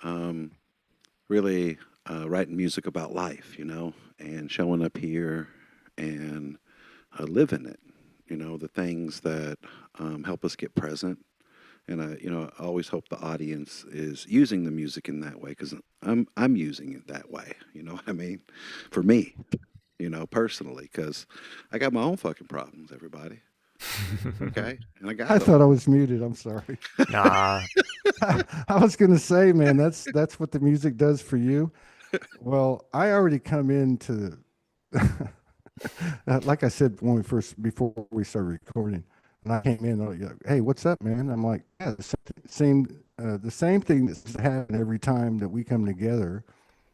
um, really writing music about life, and showing up here and living it. The things that help us get present. And I always hope the audience is using the music in that way because I'm using it that way. You know what I mean? For me, personally, because I got my own fucking problems. Everybody, okay, and I I got them. thought I was muted. I'm sorry. Nah. I was going to say, man, that's what the music does for you. Well, I already come into, like I said when we first before we started recording, when I came in, they're like, hey, what's up, man? I'm like, yeah, the same thing that's happening every time that we come together.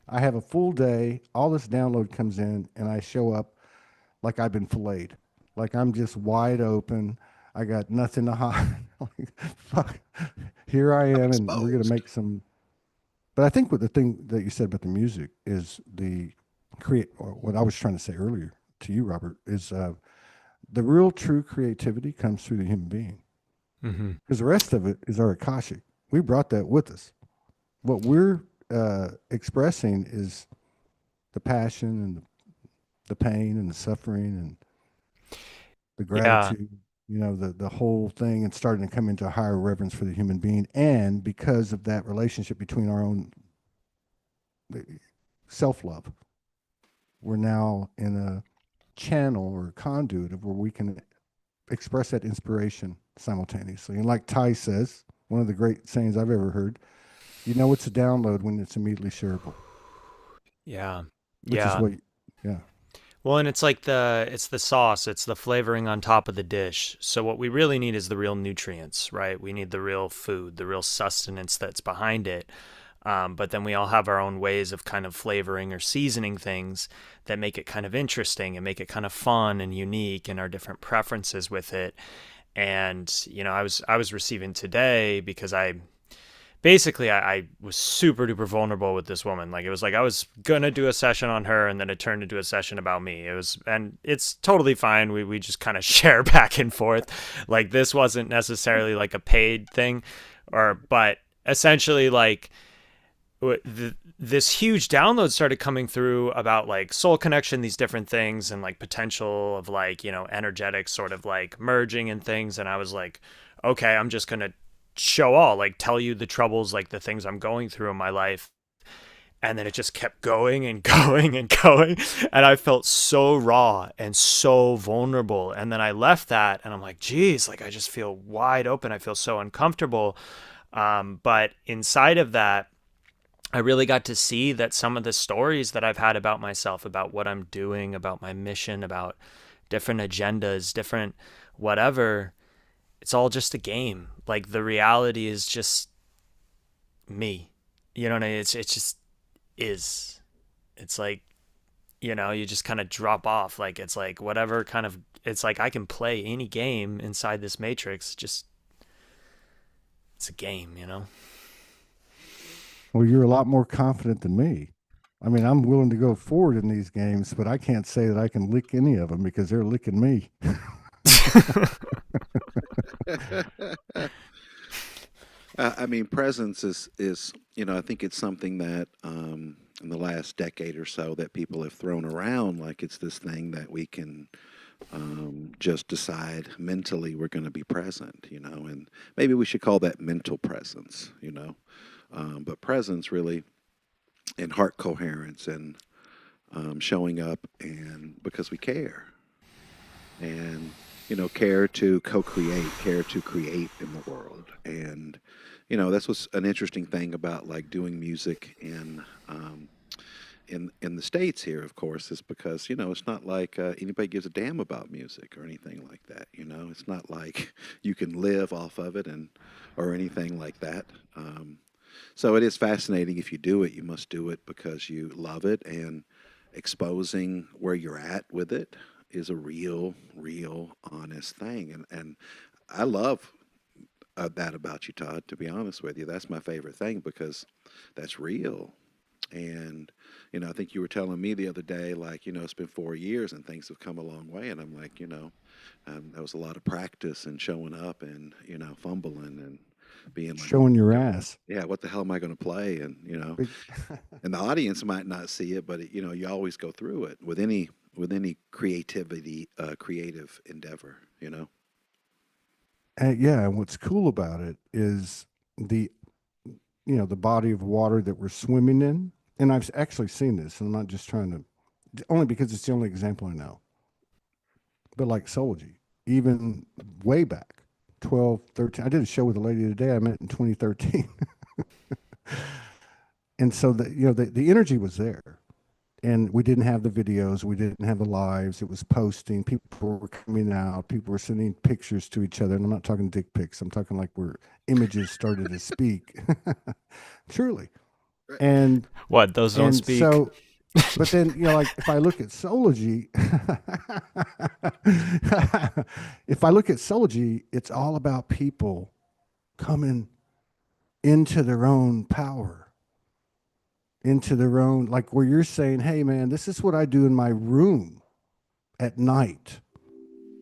I have a full day. All this download comes in, and I show up like I've been filleted, like I'm just wide open. I got nothing to hide. Like, fuck, here I I'm am, and we're gonna exposed. make some. But I think what the thing that you said about the music is the create. Or what I was trying to say earlier to you, Robert, is the real true creativity comes through the human being, Hmm. because the rest of it is our akashic. We brought that with us. What we're expressing is the passion and the pain and the suffering and the Yeah. gratitude, the whole thing, and starting to come into a higher reverence for the human being. And because of that relationship between our own self love, we're now in a channel or a conduit of where we can express that inspiration simultaneously. And like Ty says, one of the great sayings I've ever heard, it's a download when it's immediately shareable, Yeah. which is Yeah. what, yeah. Well, and it's the sauce, it's the flavoring on top of the dish. So what we really need is the real nutrients, right? We need the real food, the real sustenance that's behind it. But then we all have our own ways of kind of flavoring or seasoning things that make it kind of interesting and make it kind of fun and unique, and our different preferences with it. And I was receiving today because I was super duper vulnerable with this woman. Like, it was like I was gonna do a session on her, and then it turned into a session about me. And it's totally fine. We just kind of share back and forth. Like, this wasn't necessarily like a paid thing, but essentially, like, this huge download started coming through about like soul connection, these different things, and like potential of like, energetic sort of like merging and things. And I was like, okay, I'm just gonna show all, like, tell you the troubles, like the things I'm going through in my life. And then it just kept going and going and going, and I felt so raw and so vulnerable. And then I left that, and I'm like, geez, like, I just feel wide open, I feel so uncomfortable. But inside of that, I really got to see that some of the stories that I've had about myself, about what I'm doing, about my mission, about different agendas, different whatever, it's all just a game. Like, the reality is just me. You know what I mean? It's just is. It's like, you just kind of drop off. Like, it's like whatever kind of, it's like I can play any game inside this matrix. Just, it's a game. Well, you're a lot more confident than me. I mean, I'm willing to go forward in these games, but I can't say that I can lick any of them because they're licking me. I mean, presence is I think it's something that in the last decade or so that people have thrown around like it's this thing that we can just decide mentally we're going to be present, and maybe we should call that mental presence. But presence really and heart coherence and showing up and because we care and care to co-create, care to create in the world. And that's what's an interesting thing about like doing music in the states here, of course, is because it's not like anybody gives a damn about music or anything like that. It's not like you can live off of it and or anything like that. So it is fascinating. If you do it, you must do it because you love it, and exposing where you're at with it is a real honest thing. And I love that about you, Todd. To be honest with you, that's my favorite thing because that's real. And I think you were telling me the other day, like it's been 4 years and things have come a long way. And I'm like, there was a lot of practice and showing up and fumbling and being like, Showing your ass. yeah, what the hell am I going to play? And, Big- and the audience might not see it, but you always go through it with any creativity, creative endeavor, Yeah, and what's cool about it is the the body of water that we're swimming in. And I've actually seen this, and I'm not just trying to, only because it's the only example I know. But like Soulji, even way back, 12, 13, I did a show with a lady today I met in 2013. And so the energy was there. And we didn't have the videos, we didn't have the lives. It was posting. People were coming out. People were sending pictures to each other. And I'm not talking dick pics. I'm talking like where images started to speak. Truly. And What? Those don't speak. so, but then like if I look at Soulji, if I look at Soulji, it's all about people coming into their own power, into their own, like where you're saying, hey man, this is what I do in my room at night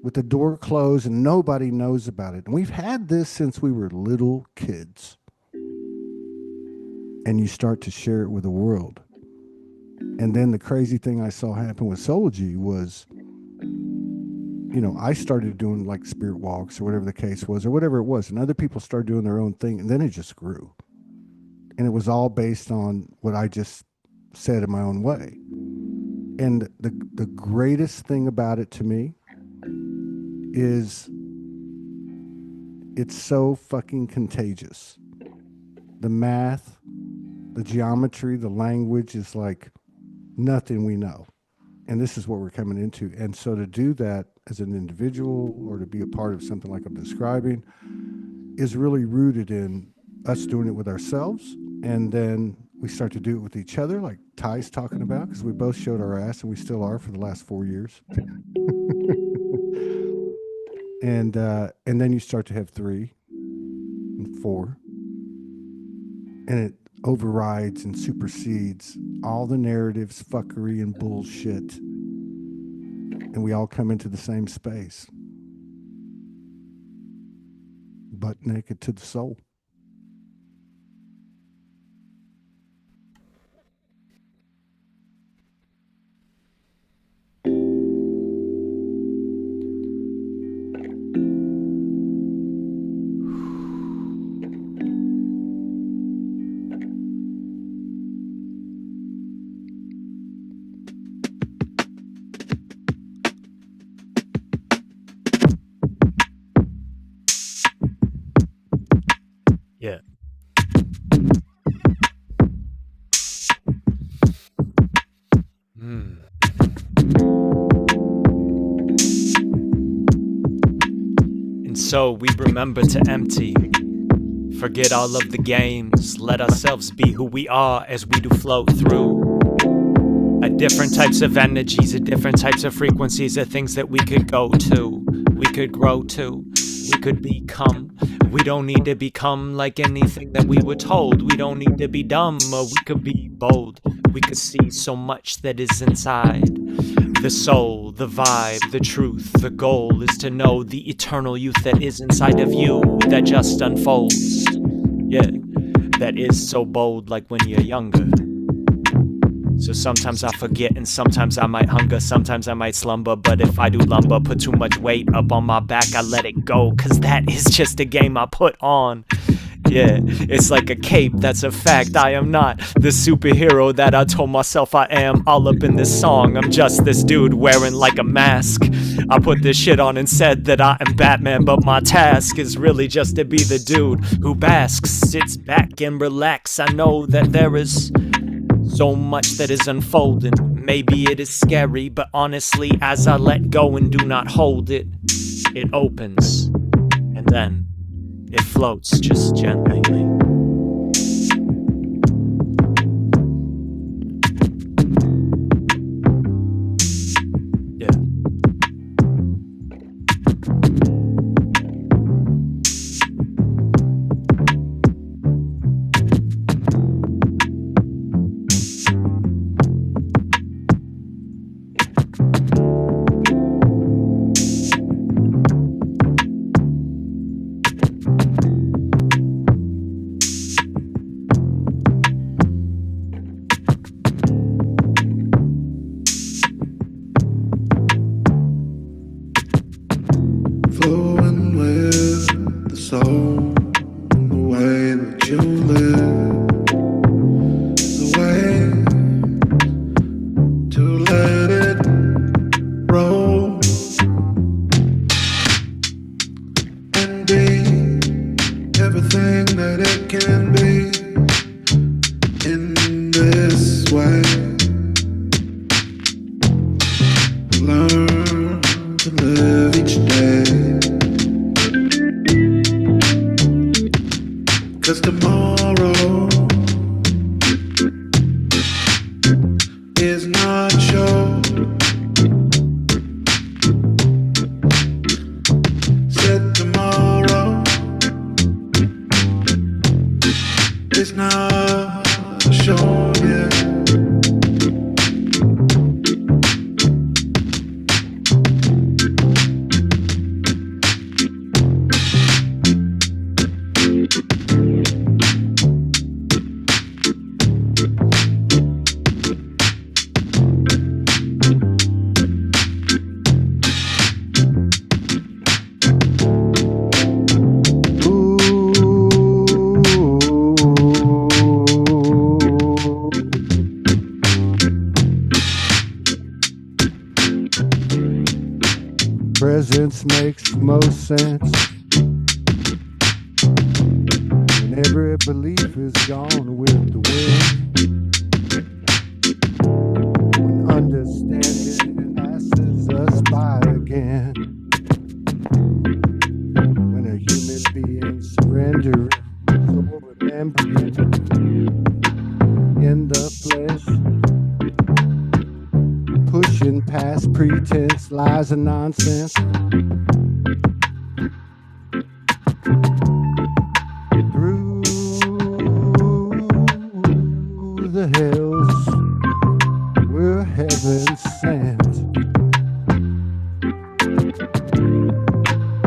with the door closed and nobody knows about it. And we've had this since we were little kids. And you start to share it with the world. And then the crazy thing I saw happen with Soulji was, I started doing like spirit walks or whatever the case was, or whatever it was, and other people started doing their own thing, and then it just grew. And it was all based on what I just said in my own way. And the greatest thing about it to me is it's so fucking contagious. The math, the geometry, the language is like nothing we know. And this is what we're coming into. And so to do that as an individual or to be a part of something like I'm describing is really rooted in us doing it with ourselves. And then we start to do it with each other, like Ty's talking about, because we both showed our ass and we still are for the last 4 years. And then you start to have 3 and 4. And it overrides and supersedes all the narratives, fuckery, and bullshit. And we all come into the same space. Butt naked to the soul. Yeah. And so we remember to empty, forget all of the games, let ourselves be who we are as we do float through. Different types of energies, different types of frequencies, things that we could go to, we could grow to, we could become. We don't need to become like anything that we were told. We don't need to be dumb, or we could be bold. We could see so much that is inside. The soul, the vibe, the truth, the goal is to know the eternal youth that is inside of you, that just unfolds. Yeah, that is so bold like when you're younger. So sometimes I forget and sometimes I might hunger, sometimes I might slumber, but if I do lumber, put too much weight up on my back, I let it go, cause that is just a game I put on. Yeah, it's like a cape, that's a fact. I am not the superhero that I told myself I am. All up in this song, I'm just this dude wearing like a mask. I put this shit on and said that I am Batman, but my task is really just to be the dude who basks, sits back and relax. I know that there is so much that is unfolding. Maybe it is scary, but honestly, as I let go and do not hold it, it opens, and then it floats just gently. Yeah. live the way to let it roll and be everything that it can be in this way. Learn to live each day, 'cause tomorrow is not sure. Said tomorrow is not sure yet. Presence makes most sense when every belief is gone with the wind. When understanding passes us by again. When a human being surrenders, so remembering in the flesh. Pushing past pretense, lies and nonsense. Through the hills, we're heaven sent.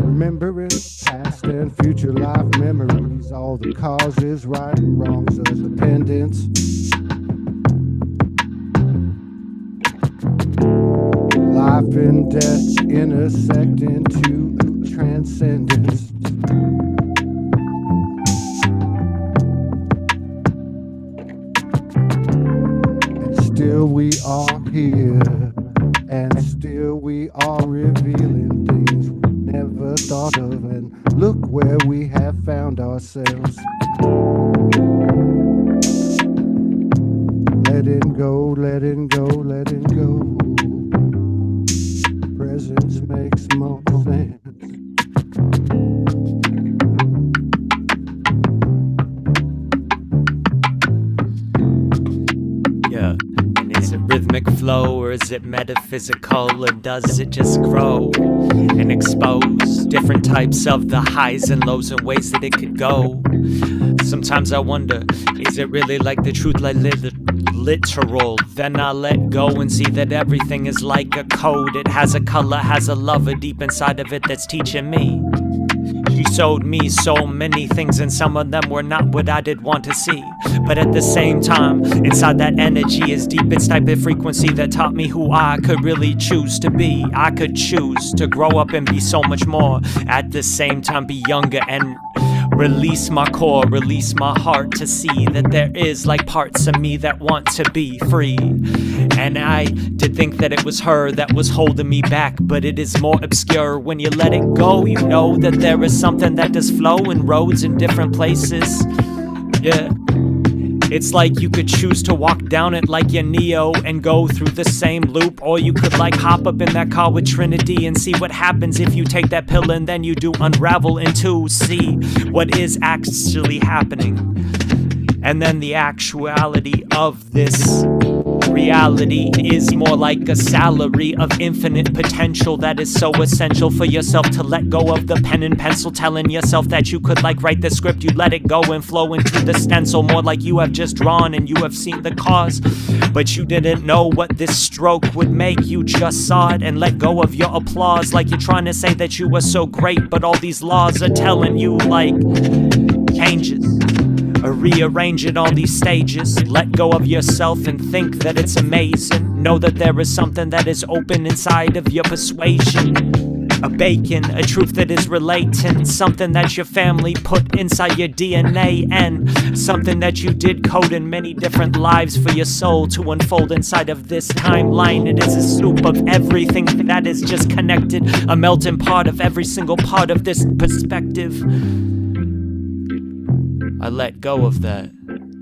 Remembering past and future life memories, all the causes, right and wrongs of dependence. Life and death intersect into transcendence. And still we are here, and still we are revealing things we never thought of. And look where we have found ourselves. Letting go, letting go, letting go. Presence makes more sense. Yeah. And is it rhythmic flow, or is it metaphysical, or does it just grow and expose different types of the highs and lows and ways that it could go? Sometimes I wonder, is it really like the truth, like literal? Then I let go and see that everything is like a code. It has a color, has a lover deep inside of it that's teaching me. She showed me so many things, and some of them were not what I did want to see. But at the same time, inside that energy is deep. It's type of frequency that taught me who I could really choose to be. I could choose to grow up and be so much more. At the same time, be younger and release my core, release my heart to see that there is like parts of me that want to be free. And I did think that it was her that was holding me back, but it is more obscure. When you let it go, you know that there is something that does flow in roads in different places. Yeah. It's like you could choose to walk down it like you're Neo and go through the same loop, or you could like hop up in that car with Trinity and see what happens if you take that pill and then you do unravel into see what is actually happening. And then the actuality of this reality is more like a salary of infinite potential that is so essential for yourself to let go of the pen and pencil, telling yourself that you could like write the script. You let it go and flow into the stencil, more like you have just drawn and you have seen the cause, but you didn't know what this stroke would make. You just saw it and let go of your applause, like you're trying to say that you were so great, but all these laws are telling you like changes. Rearranging all these stages. Let go of yourself and think that it's amazing. Know that there is something that is open inside of your persuasion. a bacon, a truth that is relating, something that your family put inside your DNA, and something that you did code in many different lives for your soul to unfold inside of this timeline. It is a soup of everything that is just connected, a melting pot of every single part of this perspective. I let go of that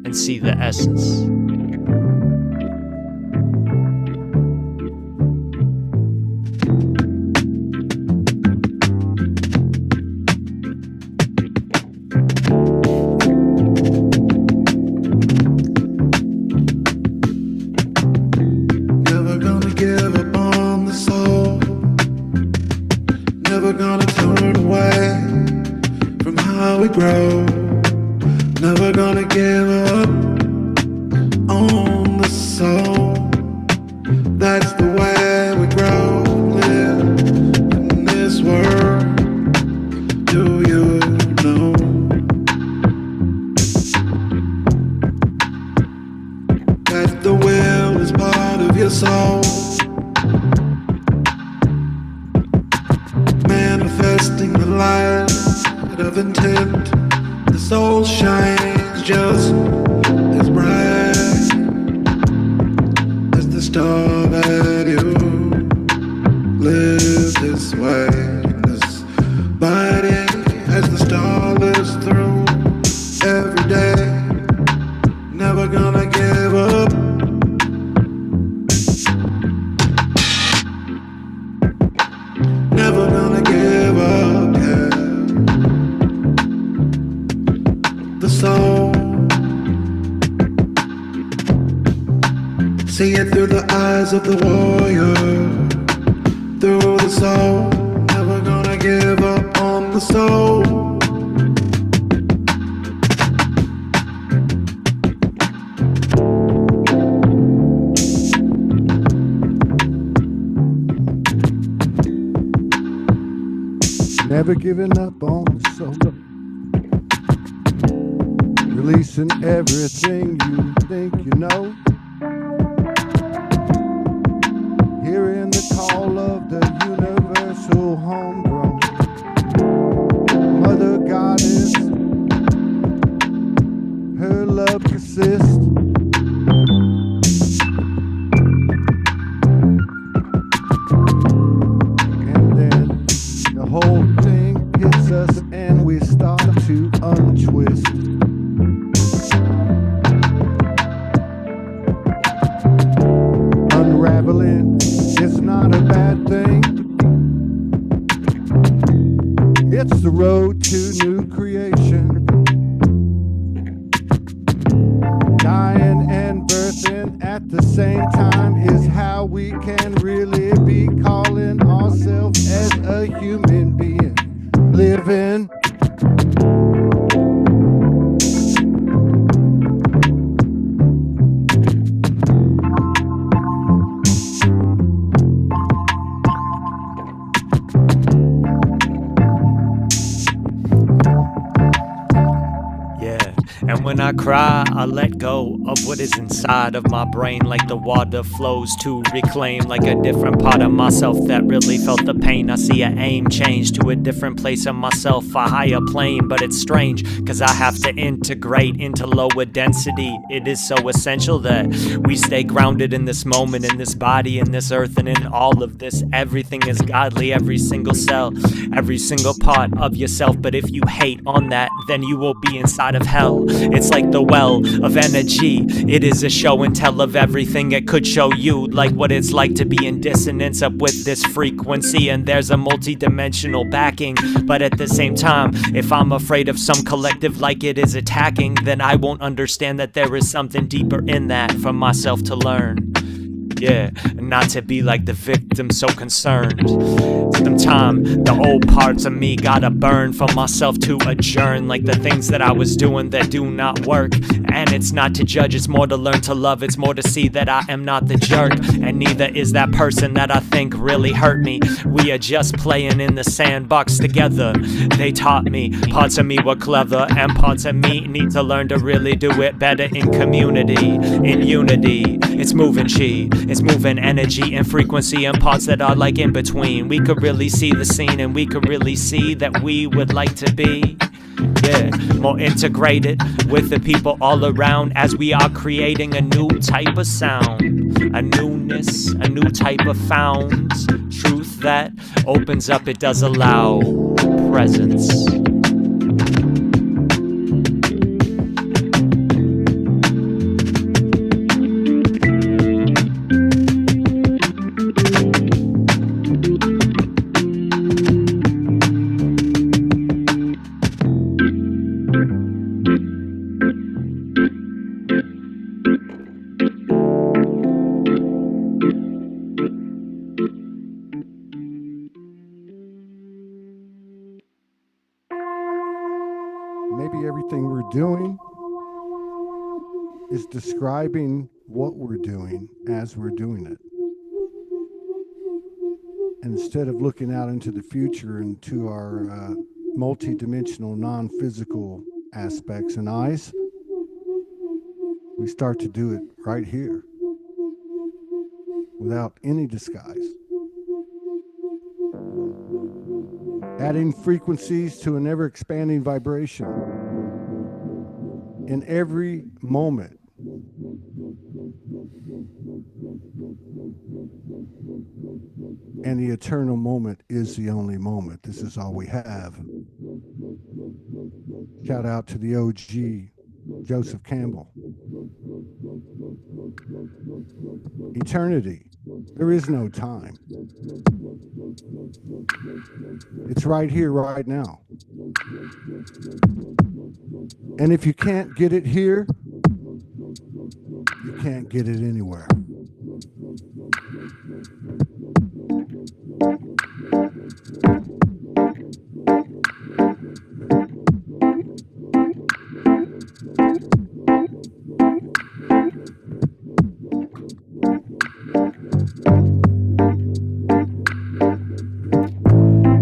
and see the essence. Never gonna give up on the soul. Never gonna turn away from how we grow. Never gonna give up on the soul. That's the way we grow and live in this world. Do you know? That the will is part of your soul. Manifesting the light of intent. The soul shines just as bright as the star that you live this way. This body as the star lives through every day. Never gonna give up. Never gonna give up, yeah. The soul. See it through the eyes of the warrior. Through the soul. Never gonna give up on the soul. Never giving up on the soul. Releasing everything you think you know. Hearing the call of the universal homegrown Mother Goddess. Her love persists. And then the whole thing hits us and we start to untwist. Unraveling, it's not a bad thing. It's the road to new creation. Dying and birthing at the same time is how we can really be calling ourselves as a human being. Living. And when I cry, I let go of what is inside of my brain, like the water flows to reclaim, like a different part of myself that really felt the pain. I see an aim change to a different place of myself, a higher plane. But it's strange, cause I have to integrate into lower density. It is so essential that we stay grounded in this moment, in this body, in this earth, and in all of this. Everything is godly, every single cell, every single part of yourself. But if you hate on that, then you will be inside of hell. It's like the well of energy. It is a show and tell of everything it could show you, like what it's like to be in dissonance up with this frequency. And there's a multi-dimensional backing. But at the same time, if I'm afraid of some collective like it is attacking, then I won't understand that there is something deeper in that for myself to learn. Yeah, not to be like the victim, so concerned. Sometime the old parts of me gotta burn for myself to adjourn, like the things that I was doing that do not work. And it's not to judge, it's more to learn to love. It's more to see that I am not the jerk, and neither is that person that I think really hurt me. We are just playing in the sandbox together. They taught me, parts of me were clever, and parts of me need to learn to really do it better in community, in unity. It's moving chi, It's moving energy and frequency and parts that are like in between. We could really see the scene and we could really see that we would like to be, yeah, more integrated with the people all around as we are creating a new type of sound, a newness, a new type of found truth that opens up, it does allow presence. Maybe everything we're doing is describing what we're doing as we're doing it. And instead of looking out into the future and to our multidimensional, non-physical aspects and eyes, we start to do it right here without any disguise. Adding frequencies to an ever-expanding vibration in every moment. And the eternal moment is the only moment. This is all we have. Shout out to the OG, Joseph Campbell. Eternity. There is no time. It's right here, right now. And if you can't get it here, you can't get it anywhere.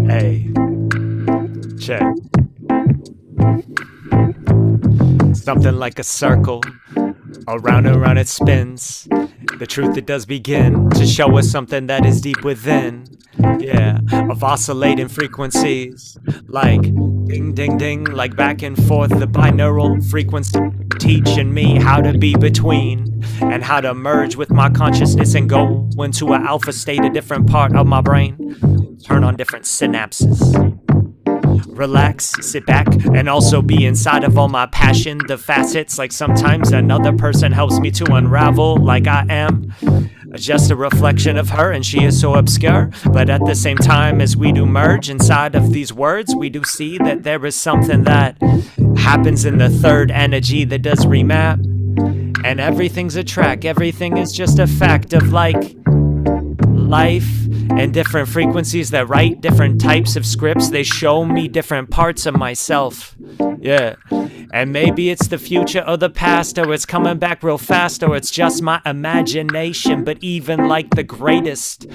Hey, check. Something like a circle, around and around it spins. The truth, it does begin to show us something that is deep within. Yeah, of oscillating frequencies, like ding ding ding, like back and forth, the binaural frequency teaching me how to be between and how to merge with my consciousness and go into an alpha state, a different part of my brain, turn on different synapses. Relax, sit back, and also be inside of all my passion, the facets, like sometimes another person helps me to unravel, like I am just a reflection of her, and she is so obscure. But at the same time, as we do merge inside of these words, we do see that there is something that happens in the third energy that does remap. And everything's a track, everything is just a fact of like life and different frequencies that write different types of scripts. They show me different parts of myself. Yeah. And maybe it's the future or the past, or it's coming back real fast, or it's just my imagination. But even like the greatest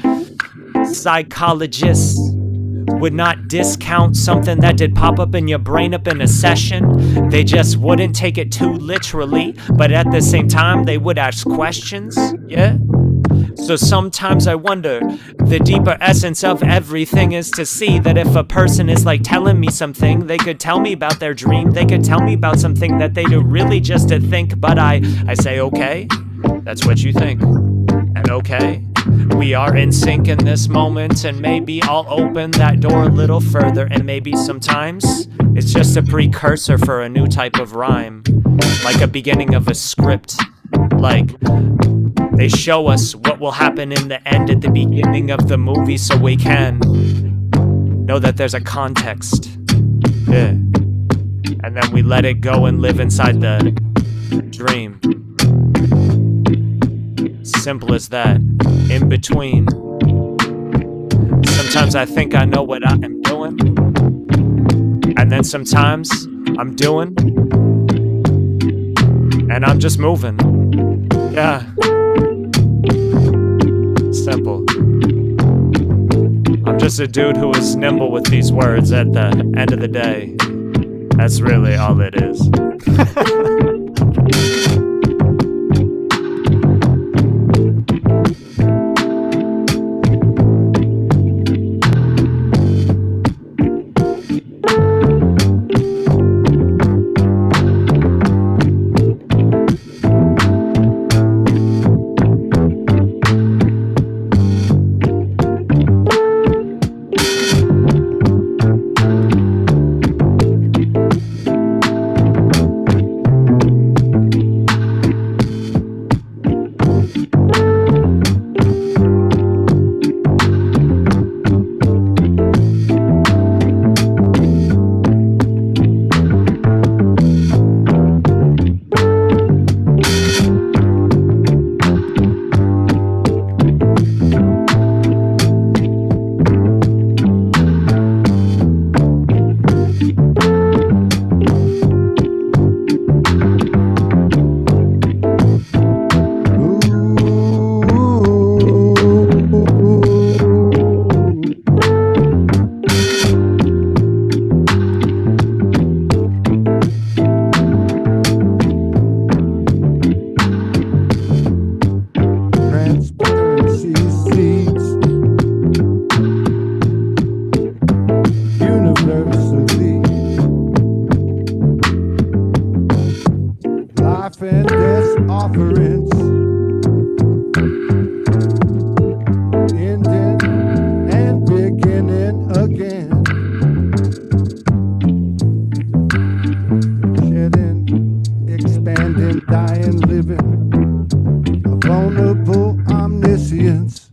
psychologists would not discount something that did pop up in your brain up in a session. They just wouldn't take it too literally, but at the same time they would ask questions. Yeah. So sometimes I wonder, the deeper essence of everything is to see that if a person is like telling me something, they could tell me about their dream, they could tell me about something that they do really just to think, but I say, okay, that's what you think. And okay, we are in sync in this moment, and maybe I'll open that door a little further, and maybe sometimes it's just a precursor for a new type of rhyme, like a beginning of a script, like they show us what will happen in the end at the beginning of the movie so we can know that there's a context. Yeah. And then we let it go and live inside the dream. Simple as that. In between. Sometimes I think I know what I am doing. And then sometimes I'm doing. And I'm just moving. Yeah. Simple. I'm just a dude who is nimble with these words at the end of the day. That's really all it is. endless offerings, ending and beginning again, shedding, expanding, dying, living, a vulnerable omniscience,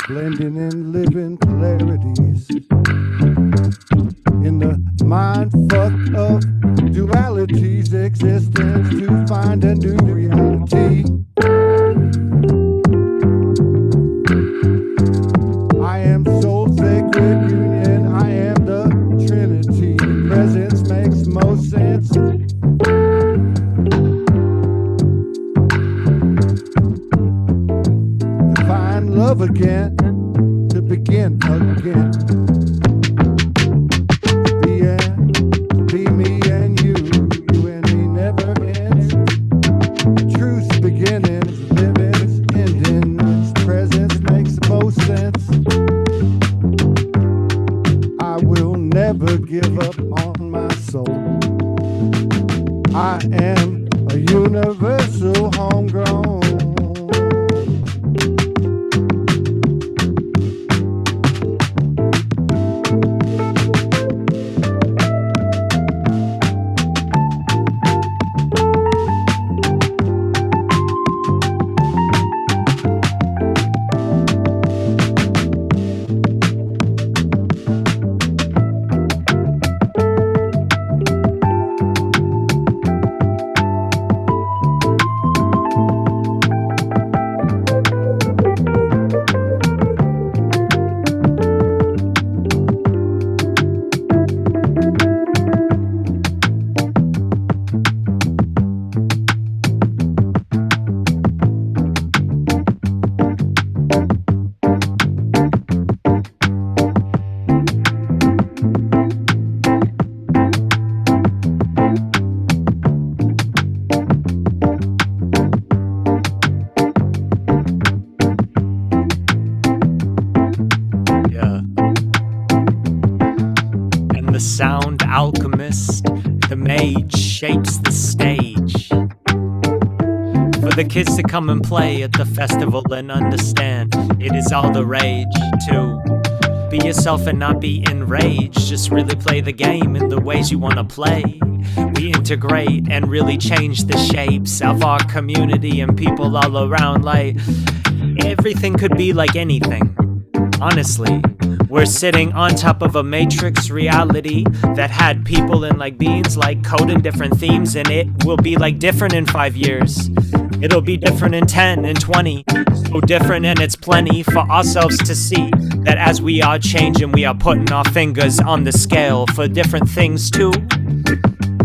blending and living polarities in the mind fuck of duality's existence to find a new reality. I am soul sacred union, I am the Trinity. Presence makes most sense. To find love again, to begin again. Be me and you and me never ends. Truth's beginnings, living's endings. Presence makes the most sense. I will never give up on my soul. I am a universal homegrown. The sound alchemist, the mage shapes the stage for the kids to come and play at the festival and understand it is all the rage to be yourself and not be enraged. Just really play the game in the ways you want to play. We integrate and really change the shapes of our community and people all around. Like everything could be like anything, honestly. We're sitting on top of a matrix reality that had people and like beings like coding different themes, and it will be like different in 5 years. It'll be different in 10 and 20. So different, and it's plenty for ourselves to see that as we are changing, we are putting our fingers on the scale for different things to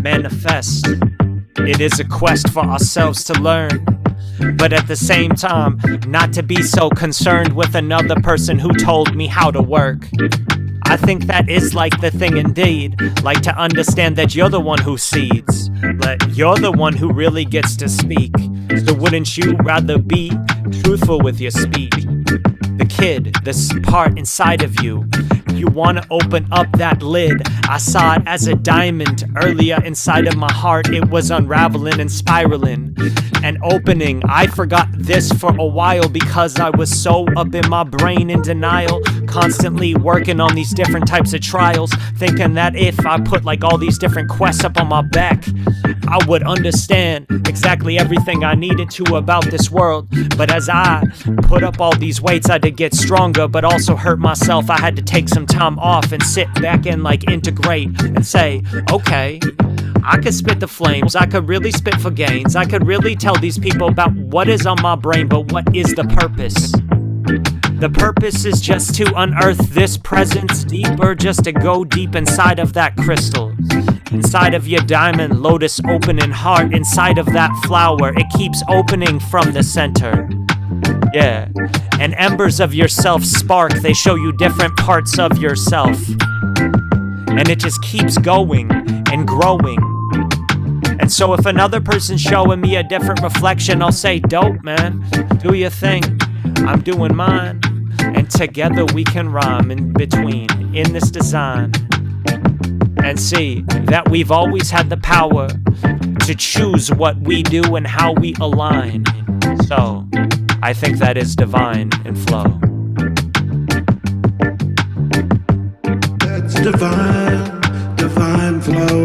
manifest. It is a quest for ourselves to learn, but at the same time, not to be so concerned with another person who told me how to work. I think that is like the thing indeed, like to understand that you're the one who seeds, but you're the one who really gets to speak. So wouldn't you rather be truthful with your speech? The kid, this part inside of you, you wanna open up that lid. I saw it as a diamond earlier inside of my heart. It was unraveling and spiraling and opening. I forgot this for a while because I was so up in my brain in denial, constantly working on these different types of trials, thinking that if I put like all these different quests up on my back, I would understand exactly everything I needed to about this world. But as I put up all these weights, I did get stronger, but also hurt myself. I had to take some time off and sit back and like integrate and say, okay, I could spit the flames, I could really spit for gains, I could really tell these people about what is on my brain, but what is the purpose? The purpose is just to unearth this presence deeper, just to go deep inside of that crystal, inside of your diamond lotus opening heart, inside of that flower. It keeps opening from the center. Yeah, and embers of yourself spark, they show you different parts of yourself. And it just keeps going and growing. And so if another person's showing me a different reflection, I'll say, dope, man, do your thing, I'm doing mine. And together we can rhyme in between, in this design. and see that we've always had the power to choose what we do and how we align. So, I think that is divine in flow. That's divine, divine flow.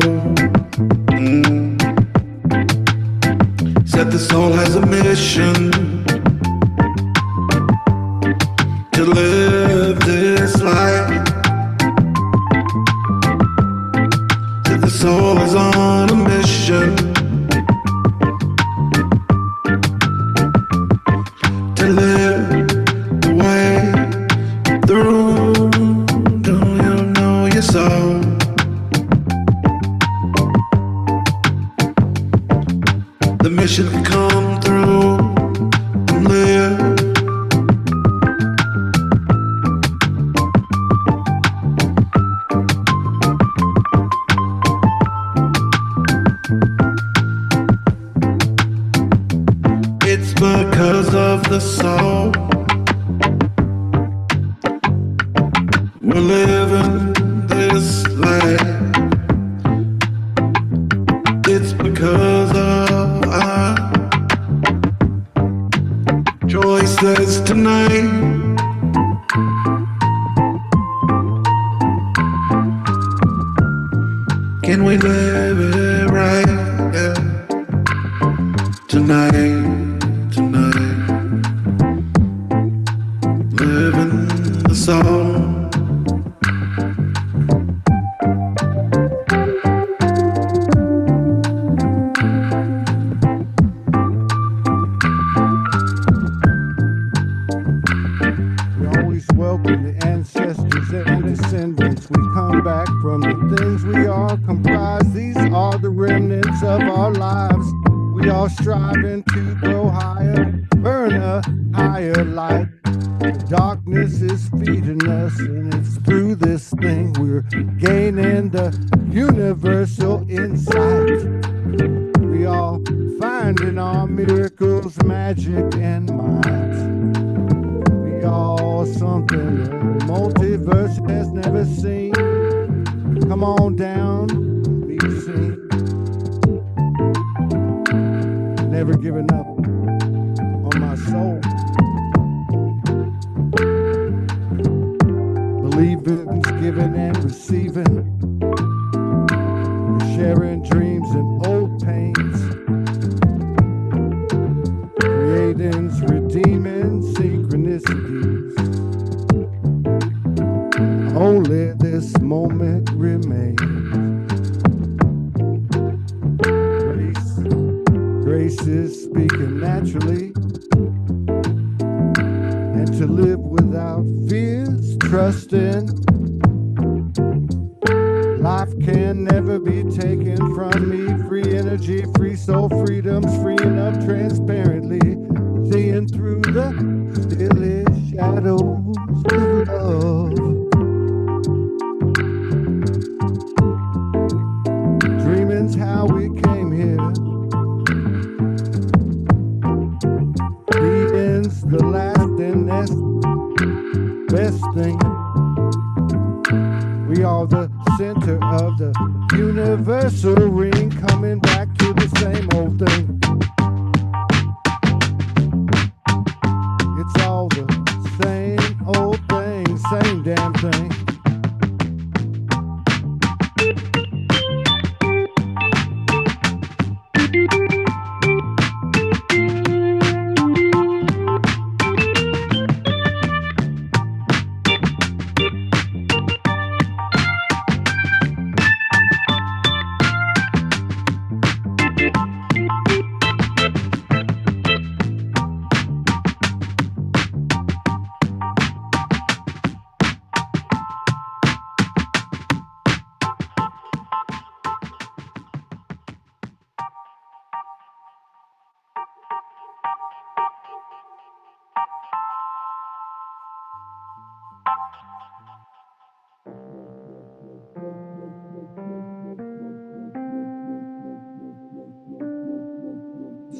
Said the soul has a mission to live this life. Said the soul is on a mission to live the way through. Do you know your soul? The mission can come through and live. It's because of the soul we're living this life. It's because of our choices tonight. Can we live it right? Yeah. Tonight, tonight, living the soul. We always welcome the ancestors and descendants. We come back from the things we are comprised. These are the remnants of our lives. We all striving to go higher, burn a higher light. The darkness is feeding us, and it's through this thing we're gaining the universal insight. We all finding our miracles, magic, and minds. We all something the multiverse has never seen. Come on down, be seen. Never giving up on my soul. Believing, giving, and receiving. Sharing dreams and old pains. Creating's redeeming synchronicities. Only this moment remains. Grace is speaking naturally, and to live without fears, trusting. Life can never be taken from me. Free energy, free soul, freedom's freeing up transparently, seeing through the stillest shadows of love. Dreaming's how we came here. Being's the last and best thing. We are the center of the universal ring, coming back to the same old thing. It's all the same old thing, same damn thing.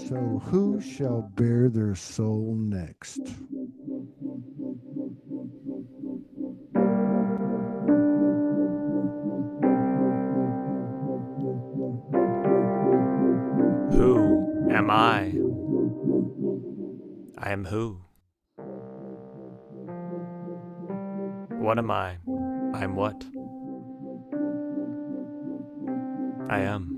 So who shall bear their soul next? am I. I am who? What am I? I am what? I am.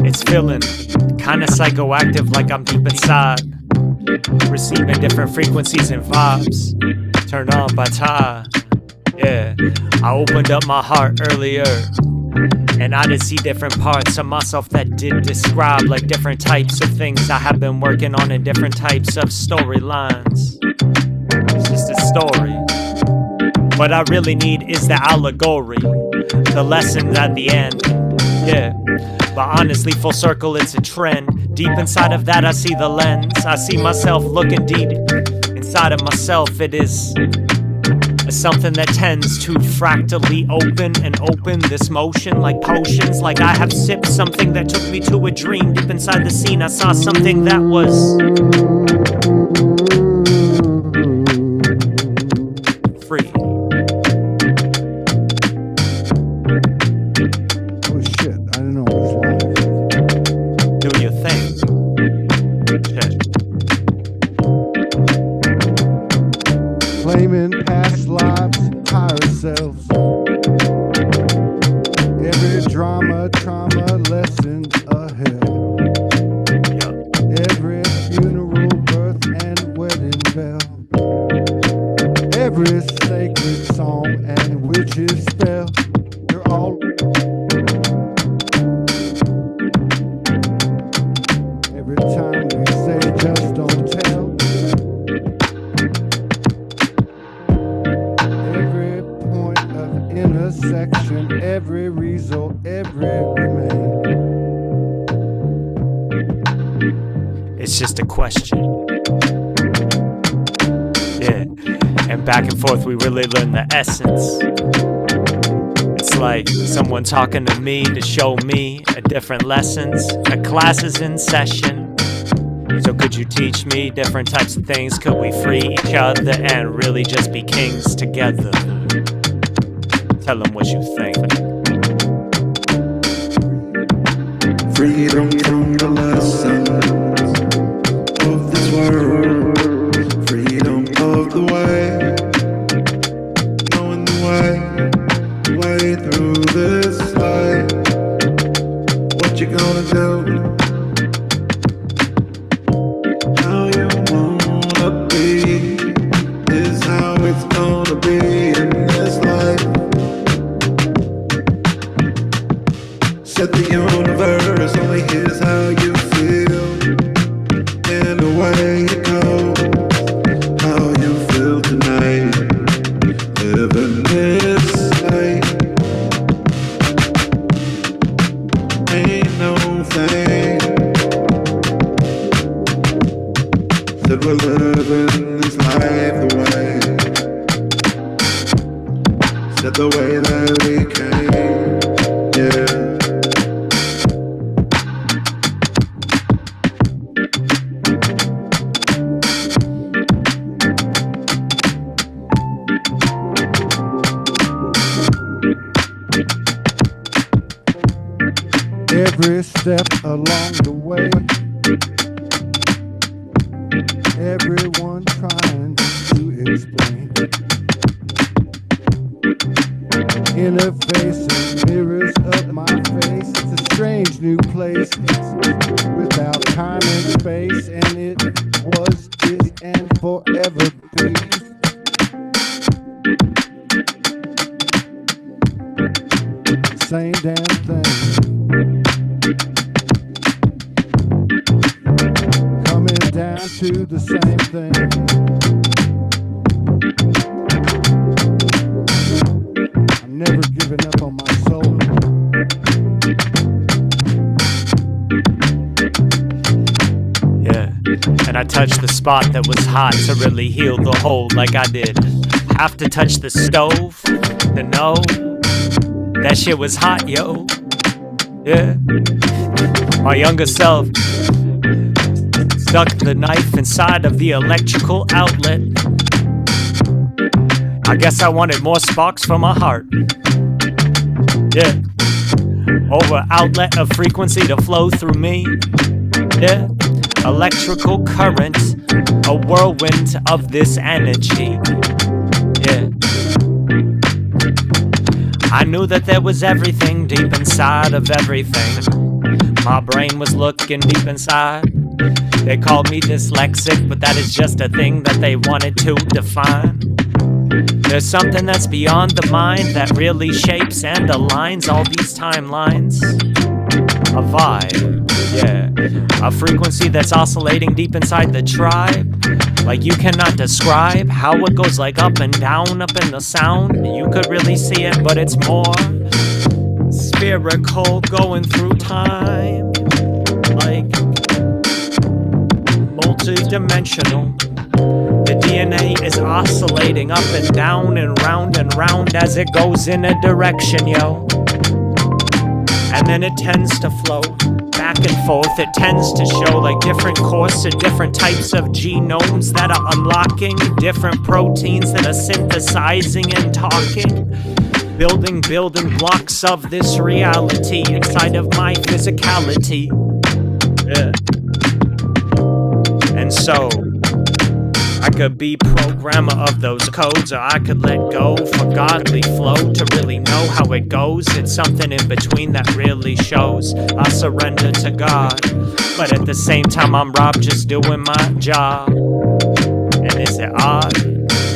It's feeling kinda psychoactive, like I'm deep inside, receiving different frequencies and vibes, turned on by Todd. Yeah, I opened up my heart earlier, and I did see different parts of myself that did describe like different types of things I have been working on in different types of storylines. It's just a story. What I really need is the allegory, the lessons at the end. Yeah, but honestly, full circle, it's a trend. Deep inside of that, I see the lens. I see myself looking deep inside of myself. It is something that tends to fractally open this motion like potions. Like I have sipped something that took me to a dream. Deep inside the scene, I saw something that was free. Oh shit, I don't know what's live. Do your thing. Shit. Claiming past lives, higher selves. Every drama, trauma, lessons ahead. Every funeral, birth, and wedding bell. Every sacred song and witch's spell. They're all. Every time we say just don't tell. Every point of intersection, every result, every remain. It's just a question. Yeah, and back and forth we really learn the essence. It's like someone talking to me to show me a different lessons. A class is in session. So could you teach me different types of things? Could we free each other and really just be kings together? Tell them what you think. Freedom from the lessons of this world. Freedom of the way. Knowing the way through this life. What you gonna do? How you wanna be is how it's gonna be in this life. Said the universe only hears how you feel, and the way it goes, how you feel tonight, living this life. Ain't no thing that we're living this life the way, said the way that we came, yeah. every step along the way. Everyone trying to explain. Interfacing mirrors of my face. It's a strange new place. It's without time and space, and it was, is, and forever be. Same damn thing. Coming down to the same thing. I'm never giving up on my soul. Yeah, and I touched the spot that was hot to really heal the hole like I did. Have to touch the stove to know that shit was hot, yo. Yeah. My younger self stuck the knife inside of the electrical outlet. I guess I wanted more sparks for my heart. Yeah. Over outlet of frequency to flow through me. Yeah. Electrical current, a whirlwind of this energy. Yeah. I knew that there was everything deep inside of everything. My brain was looking deep inside. They called me dyslexic, but that is just a thing that they wanted to define. There's something that's beyond the mind that really shapes and aligns all these timelines. A vibe, yeah. A frequency that's oscillating deep inside the tribe. Like you cannot describe how it goes like up and down, up in the sound. You could really see it, but it's more spherical going through time. Like multi-dimensional. The DNA is oscillating up and down and round as it goes in a direction, yo. And then it tends to flow back and forth. It tends to show like different course of different types of genomes that are unlocking, different proteins that are synthesizing and talking. Building blocks of this reality inside of my physicality. Yeah. And so I could be programmer of those codes, or I could let go for godly flow to really know how it goes. It's something in between that really shows I surrender to God, but at the same time I'm Rob just doing my job. And is it odd?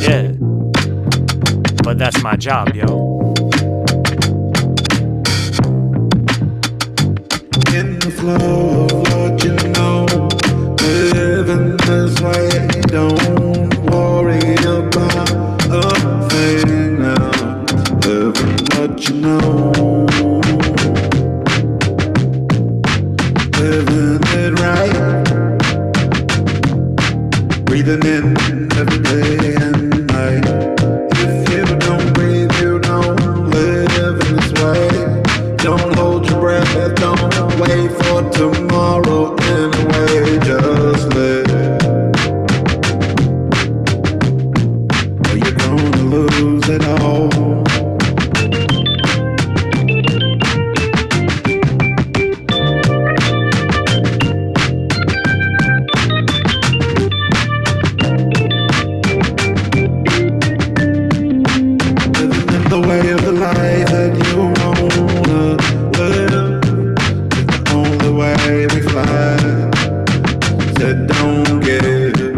Yeah, but that's my job, yo. In the flow of what you know, living this way, don't worry about a thing now. Living what you know, living it right, breathing in every day and night. If you don't breathe, you don't live in this way. Don't hold your breath, don't wait for tomorrow anyway, just live. Or you're gonna lose it all. Living in the way of the life that you wanna live is the only way we fly. Said don't give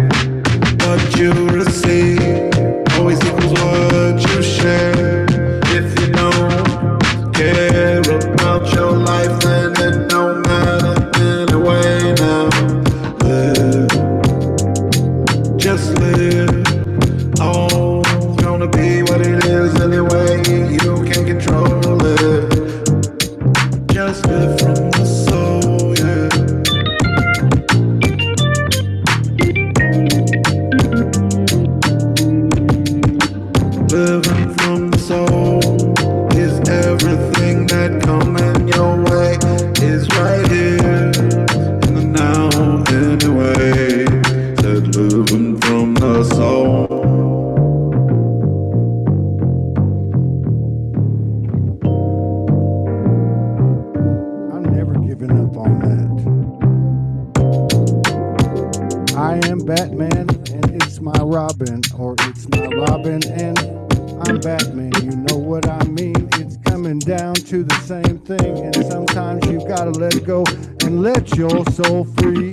what you receive always equals what you share. If you don't care about your life, then it don't matter anyway now. Live, just live. Oh, it's gonna be what it is anyway. You can control it. Just live from the soul, yeah. Living from the soul is everything that come in your Batman and it's my Robin, or it's my Robin and I'm Batman. You know what I mean? It's coming down to the same thing, and sometimes you gotta let go and let your soul free.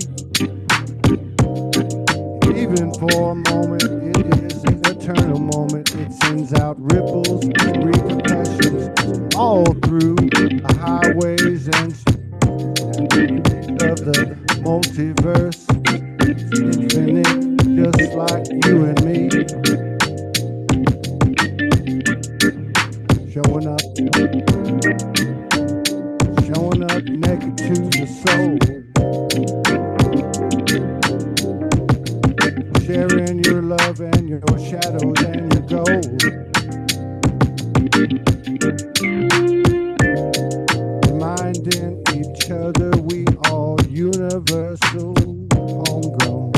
Even for a moment, it is an eternal moment. It sends out ripples and repercussions all through the highways and of the multiverse. It's infinite, just like you and me. Showing up naked to the soul. Sharing your love and your shadows and your gold. Reminding each other we all universal homegrown.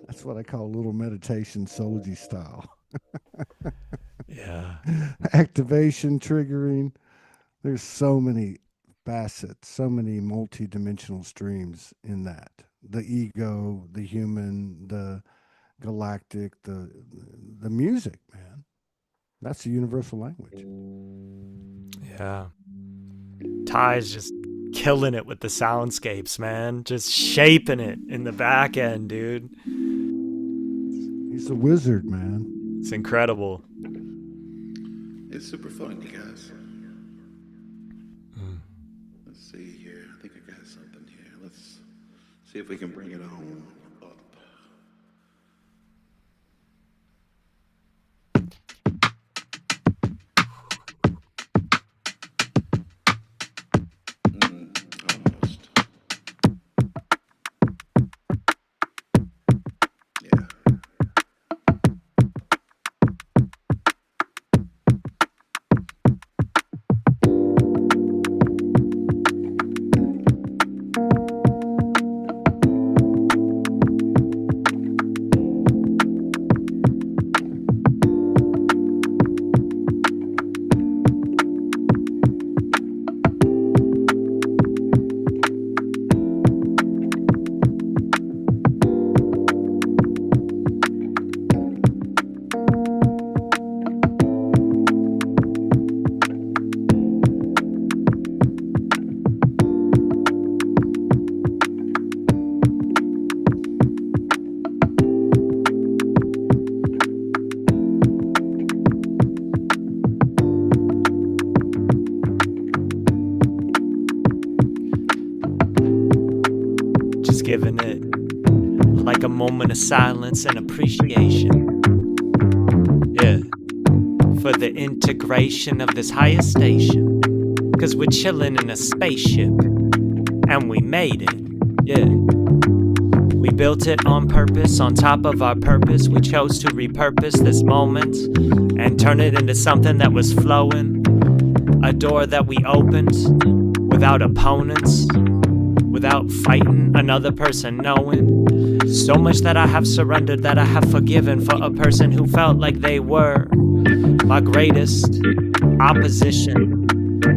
That's what I call a little meditation, SoulJamz style. Yeah. Activation, triggering. There's so many facets, so many multi-dimensional streams in that. The ego, the human, the galactic, the music, man. That's the universal language. Yeah. Ty's just killing it with the soundscapes, man. Just shaping it in the back end, dude. He's a wizard, man. It's incredible. It's super fun, you guys. Let's see here. I think I got something here. Let's see if we can bring it on up. Almost. Yeah. Giving it like a moment of silence and appreciation. Yeah. For the integration of this higher station. 'Cause we're chilling in a spaceship. And we made it. Yeah. We built it on purpose, on top of our purpose. We chose to repurpose this moment and turn it into something that was flowing. A door that we opened without opponents. Without fighting another person knowing. So much that I have surrendered, that I have forgiven for a person who felt like they were my greatest opposition.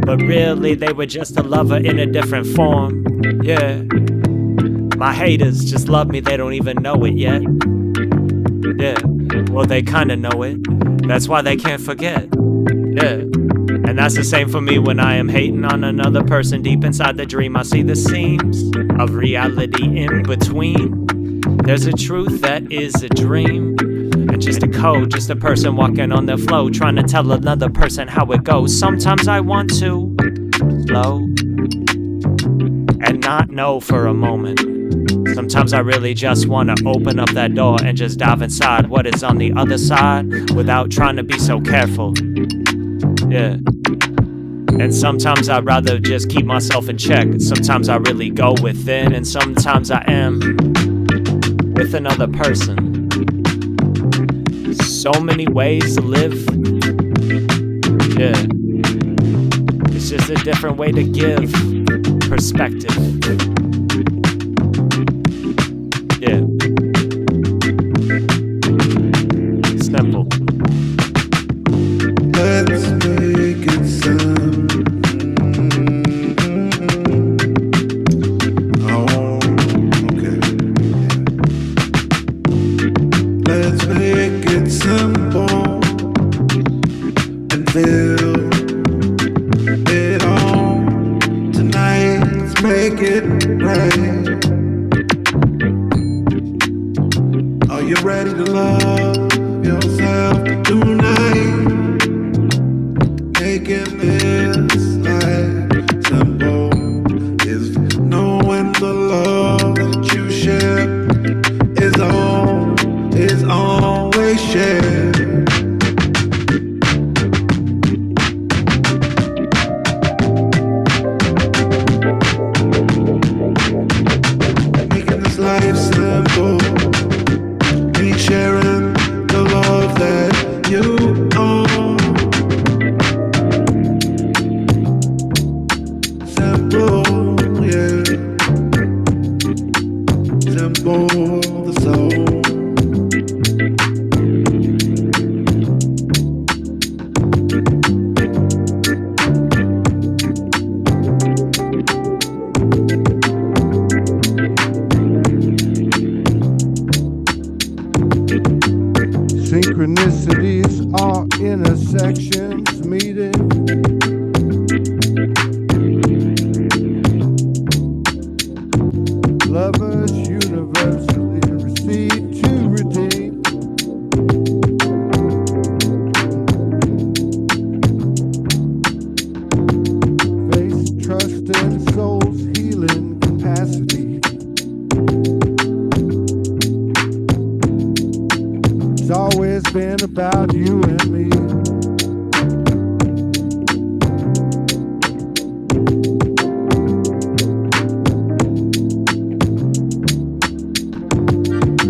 But really they were just a lover in a different form. Yeah. My haters just love me, they don't even know it yet. Yeah. Well, they kinda know it. That's why they can't forget. Yeah. And that's the same for me when I am hating on another person. Deep inside the dream, I see the seams of reality in between. There's a truth that is a dream, and just a code, just a person walking on their flow, trying to tell another person how it goes. Sometimes I want to slow and not know for a moment. Sometimes I really just want to open up that door and just dive inside what is on the other side without trying to be so careful. Yeah. And sometimes I'd rather just keep myself in check. Sometimes I really go within, and sometimes I am with another person. So many ways to live. Yeah. It's just a different way to give. perspective. Yeah. Simple. Let's make it simple. Oh, okay. Let's make it simple and feel it all tonight. Let's make it right. Are you ready to love yourself tonight? Making this life simple is knowing the love that you share is always shared. Making this life simple, me sharing the love that you own. Simple, yeah. Simple, the soul. Synchronicities are intersections meeting. Lovers universally receive to redeem. Faith, trust, and soul's healing capacity. It's always been about you and me.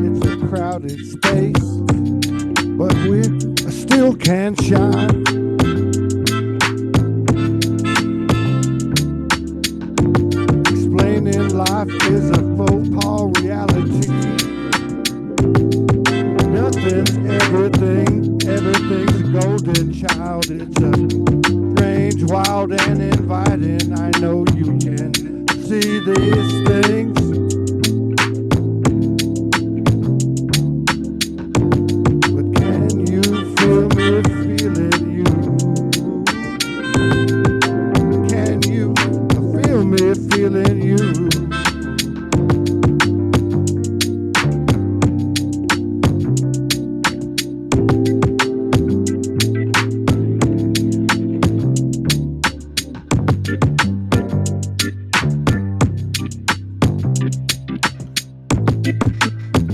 It's a crowded space, but we still can shine. Explaining life is a faux pas reality. Nothing's everything, everything's a golden child. It's a strange, wild, and inviting. I know you can see these things. But can you feel me feeling you? Can you feel me feeling you?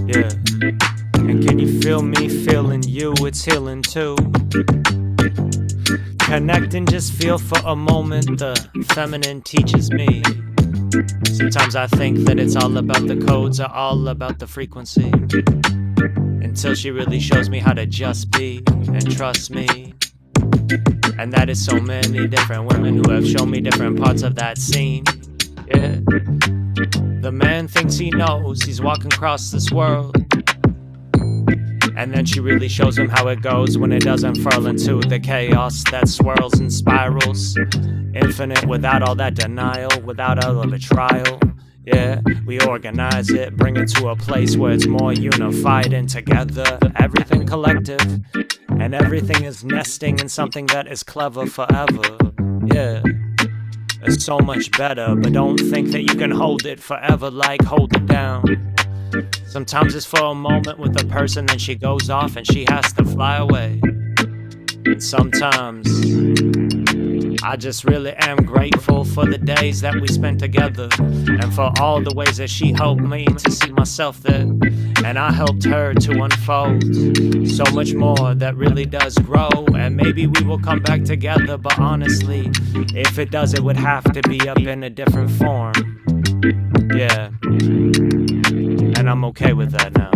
Yeah. And can you feel me feeling you? It's healing too. Connect and just feel for a moment. The feminine teaches me. Sometimes I think that it's all about the codes or all about the frequency. Until she really shows me how to just be and trust me. And that is so many different women who have shown me different parts of that scene. Yeah. The man thinks he knows, he's walking across this world. And then she really shows him how it goes when it doesn't furl into the chaos that swirls and spirals. Infinite without all that denial, without all of the trial. Yeah, we organize it, bring it to a place where it's more unified and together. Everything collective, and everything is nesting in something that is clever forever. Yeah. It's so much better, but don't think that you can hold it forever, like hold it down. Sometimes it's for a moment with a person, then she goes off and she has to fly away. And sometimes I just really am grateful for the days that we spent together, and for all the ways that she helped me to see myself there, and I helped her to unfold so much more that really does grow. And maybe we will come back together, but honestly, if it does, it would have to be up in a different form. Yeah, and I'm okay with that now.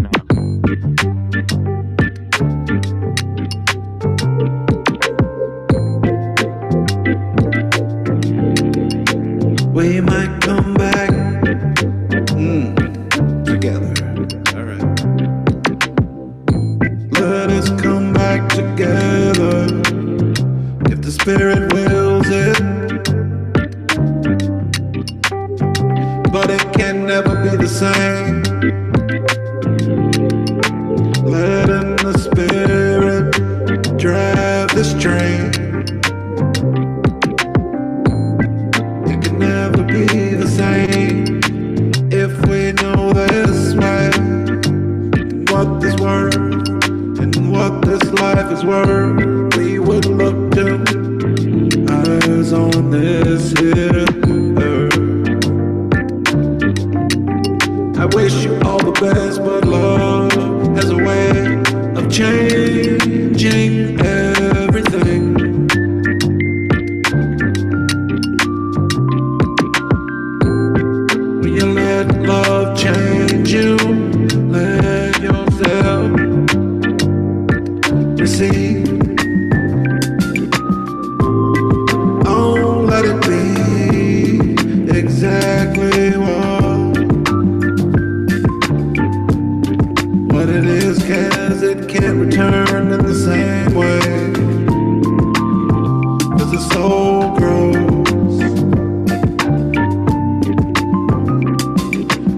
We might come back together. All right. Let us come back together if the spirit wills it. But it can never be the same. Letting the spirit drive this train. It can never be the same if we know this way. What this worth and what this life is worth, we would look to eyes on this here earth. I wish you all the best, but love has a way of changing everything. When you let love change you, let yourself receive. Don't let it be exactly what it is, 'cause it can't return in the same way. 'Cause the soul grows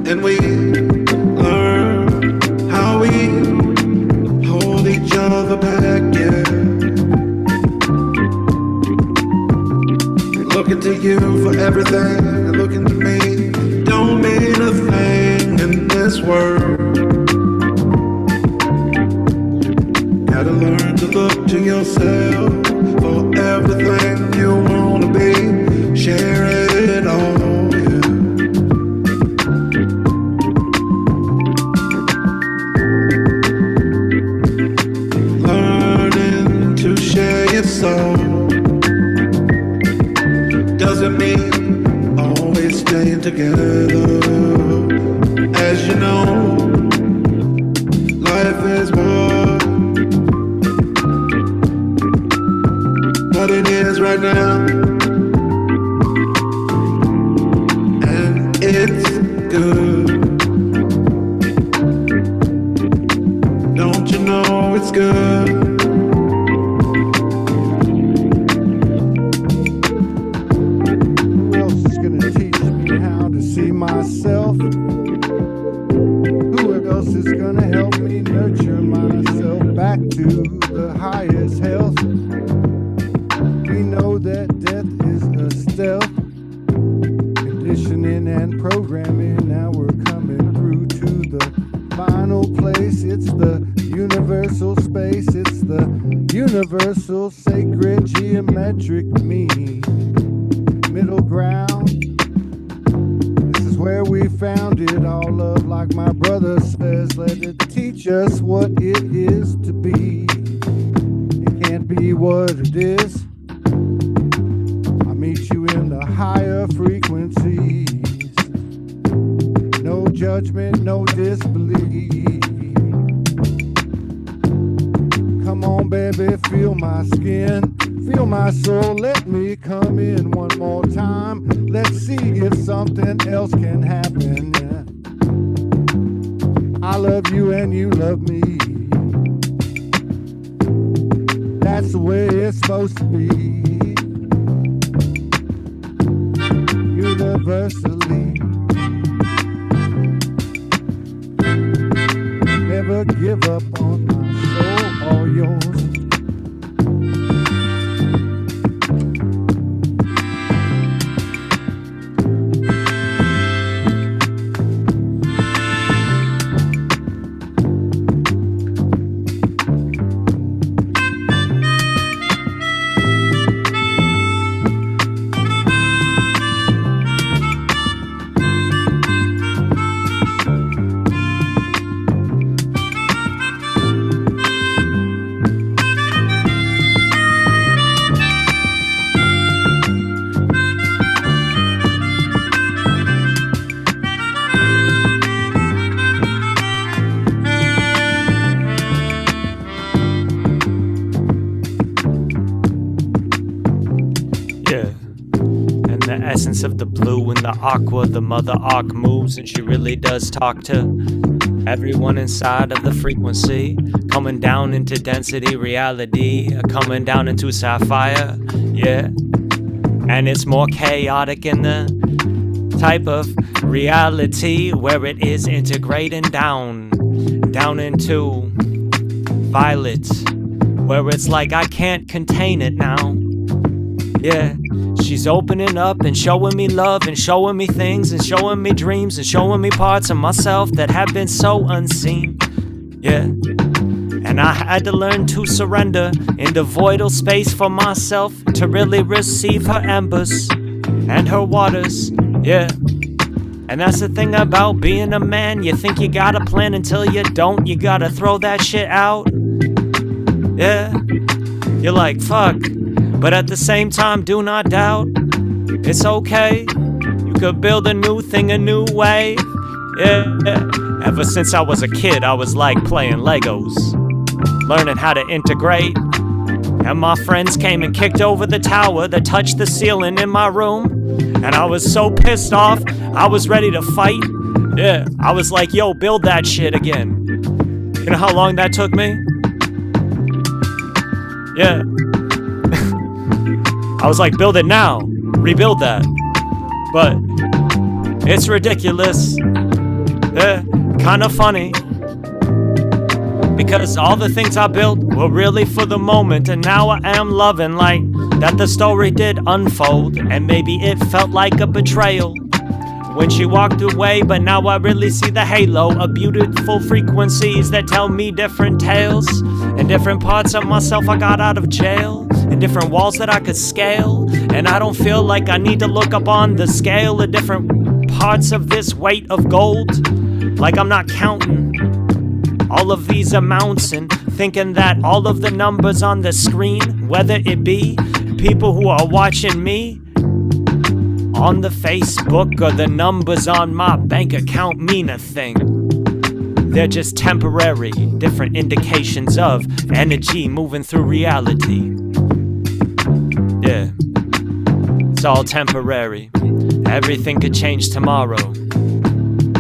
and we learn how we hold each other back, yeah. Looking to you for everything, and looking to me don't mean a thing in this world. Gotta learn to look to yourself for everything you wanna be. Share it all, yeah. Learning to share your soul doesn't mean always staying together. As you know, life is what it is right now, and it's good. Don't you know it's good? Who else is gonna teach me how to see myself? Who else is gonna help me nurture myself back to the highest health? We know that death is a stealth, conditioning and programming. Now we're coming through to the final place. It's the universal space. It's the universal sacred geometric mean. Middle ground. This is where we found it. All love, like my brother says, let it teach us what it is to be. It can't be what it is. Meet you in the higher frequencies. No judgment, no disbelief. Come on, baby, feel my skin, feel my soul. Let me come in one more time. Let's see if something else can happen. Yeah. I love you and you love me. That's the way it's supposed to be. Universally, never give up on my soul or yours. essence of the blue and the aqua. The mother arc moves and she really does talk to everyone inside of the frequency, coming down into density reality, coming down into sapphire, yeah. And it's more chaotic in the type of reality where it is integrating down into violet, where it's like I can't contain it now. Yeah, she's opening up and showing me love and showing me things and showing me dreams and showing me parts of myself that have been so unseen. Yeah, and I had to learn to surrender in the voidal space for myself to really receive her embers and her waters. Yeah, and that's the thing about being a man. You think you got a plan until you don't. You gotta throw that shit out. Yeah, you're like, fuck. But at the same time, do not doubt. It's okay. You could build a new thing a new way. Yeah. Ever since I was a kid, I was like playing Legos, learning how to integrate. And my friends came and kicked over the tower that touched the ceiling in my room. And I was so pissed off, I was ready to fight. Yeah, I was like, yo, build that shit again. You know how long that took me? Yeah. I was like, build it now, rebuild that. But it's ridiculous, kinda funny, because all the things I built were really for the moment, and now I am loving like that the story did unfold, and maybe it felt like a betrayal when she walked away, but now I really see the halo of beautiful frequencies that tell me different tales, and different parts of myself I got out of jail, and different walls that I could scale, and I don't feel like I need to look up on the scale of different parts of this weight of gold, like I'm not counting all of these amounts and thinking that all of the numbers on the screen, whether it be people who are watching me on the Facebook or the numbers on my bank account, mean a thing. They're just temporary, different indications of energy moving through reality. Yeah, it's all temporary. Everything could change tomorrow.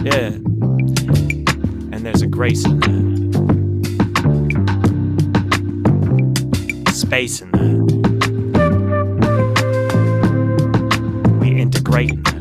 Yeah, and there's a grace in that. Space in that. We integrate in that.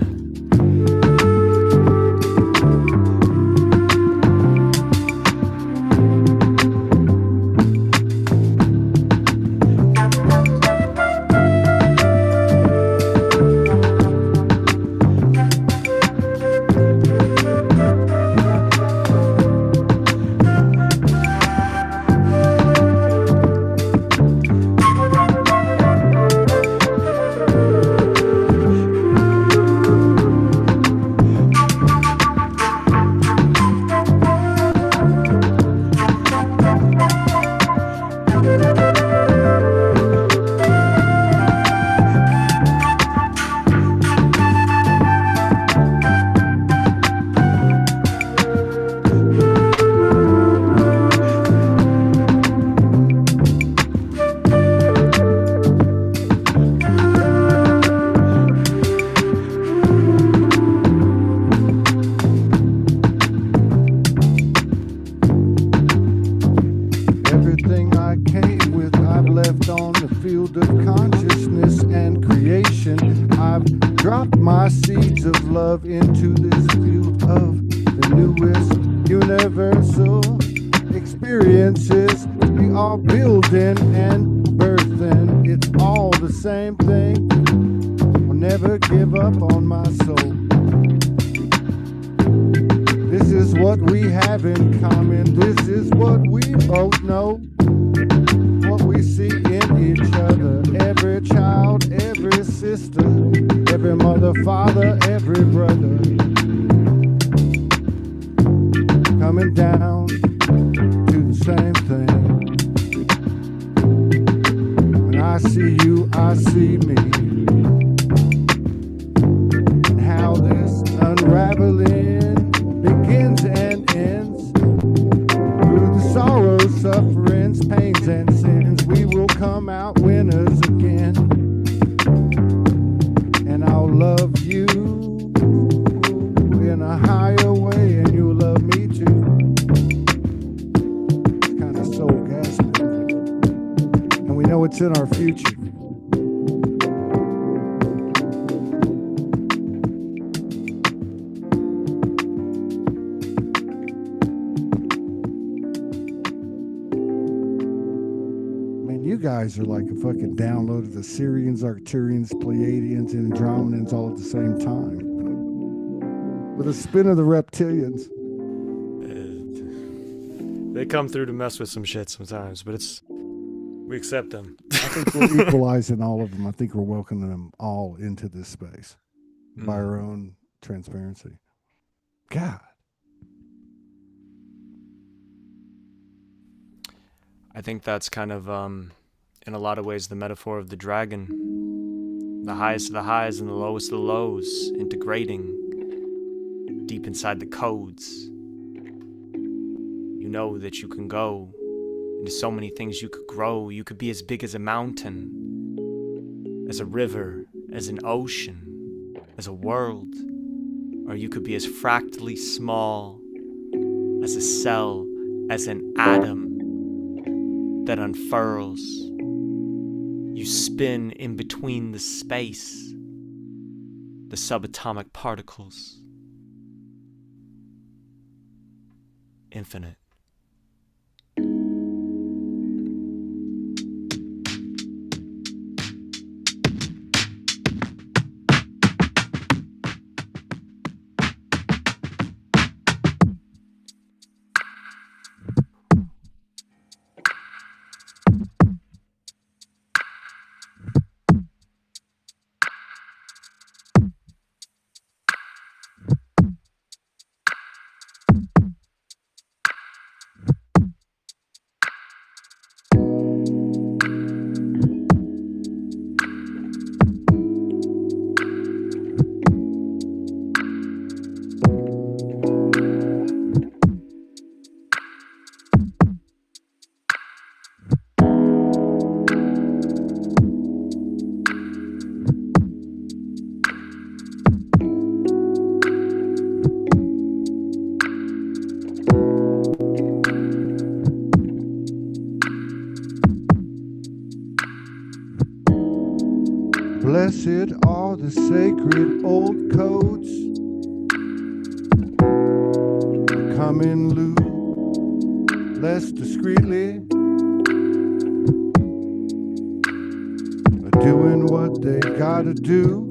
Everything I came with, I've left on the field of consciousness and creation. I've dropped my seeds of love into this field of the newest universal experiences. We are building and birthing. It's all the same thing. I'll never give up on my soul. This is what we have in common. This is what we both know. What we see in each other. Every child, every sister, every mother, father, every brother. Coming down to the same thing. When I see you, I see me. And how this unraveling begins and ends. Through the sorrows, sufferings, pains, and sins, we will come out winners again. And I'll love you in a higher way, and you'll love me too. It's kind of soul gas music, and we know it's in our future. You guys are like a fucking download of the Syrians, Arcturians, Pleiadians, and Andromedans all at the same time. With a spin of the reptilians. They come through to mess with some shit sometimes, but we accept them. I think we're equalizing all of them. I think we're welcoming them all into this space by our own transparency. God. I think that's kind of, in a lot of ways, the metaphor of the dragon. The highest of the highs and the lowest of the lows, integrating deep inside the codes. You know that you can go into so many things you could grow. You could be as big as a mountain, as a river, as an ocean, as a world. Or you could be as fractally small as a cell, as an atom that unfurls. You spin in between the space, the subatomic particles. Infinite. Blessed are the sacred old codes. Come in lieu, less discreetly, doing what they gotta do.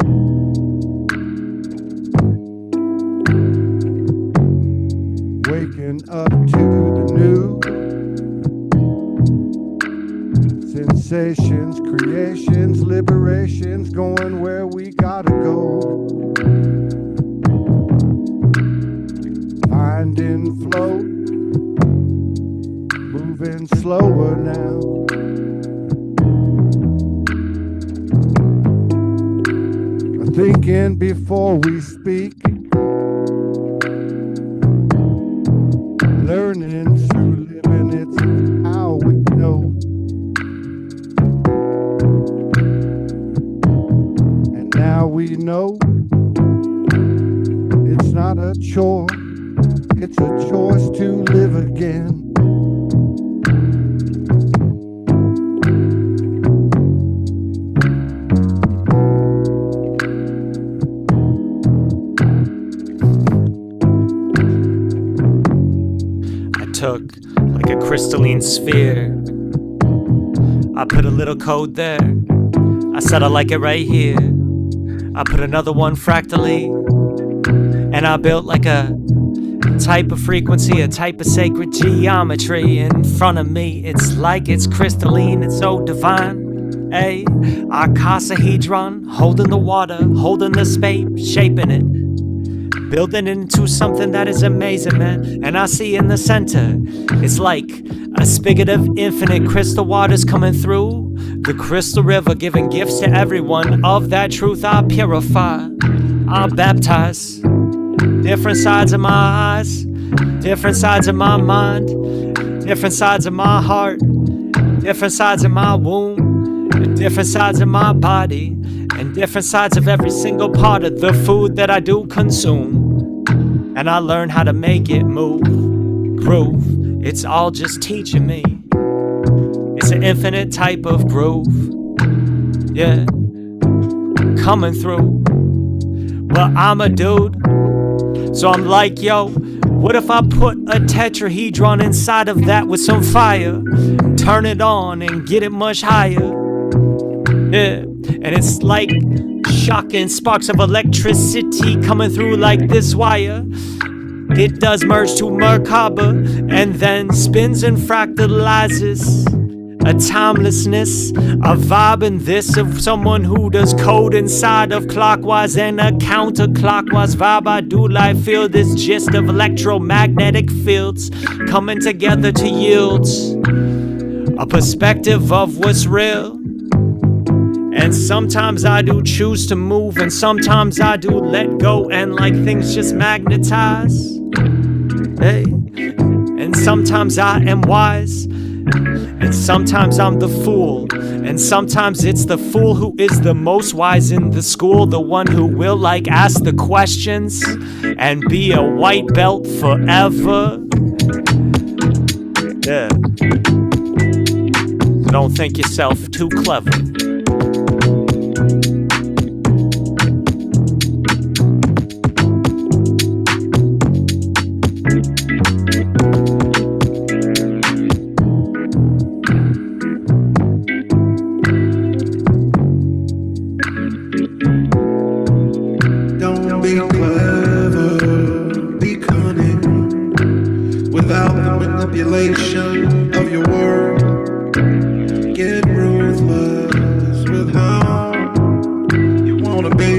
Waking up to the new sensations, creations, liberations, going where we gotta go. Finding flow, moving slower now. Thinking before we speak, learning through living, it's how we know. And now we know it's not a chore, it's a choice to live again. Took like a crystalline sphere. I put a little code there. I said I like it right here. I put another one fractally, and I built like a type of frequency, a type of sacred geometry in front of me. It's like it's crystalline, it's so divine. A icosahedron, holding the water, holding the space, shaping it, building it into something that is amazing, man. And I see in the center, it's like a spigot of infinite crystal waters coming through the crystal river, giving gifts to everyone. Of that truth I purify, I baptize. Different sides of my eyes, different sides of my mind, different sides of my heart, different sides of my womb, different sides of my body. and different sides of every single part of the food that I do consume. And I learn how to make it move, groove. It's all just teaching me. It's an infinite type of groove, yeah, coming through. But I'm a dude, so I'm like, yo, what if I put a tetrahedron inside of that with some fire? Turn it on and get it much higher. Yeah, and it's like shocking sparks of electricity coming through like this wire. It does merge to Merkaba and then spins and fractalizes. A timelessness, a vibe in this of someone who does code inside of clockwise and a counterclockwise vibe. I do like feel this gist of electromagnetic fields coming together to yield a perspective of what's real. And sometimes I do choose to move, and sometimes I do let go, and like things just magnetize. Hey, and sometimes I am wise. And sometimes I'm the fool, and sometimes it's the fool who is the most wise in the school, the one who will like ask the questions and be a white belt forever. Yeah. So don't think yourself too clever. Be clever, be cunning, without the manipulation of your world. Get ruthless with how you wanna be,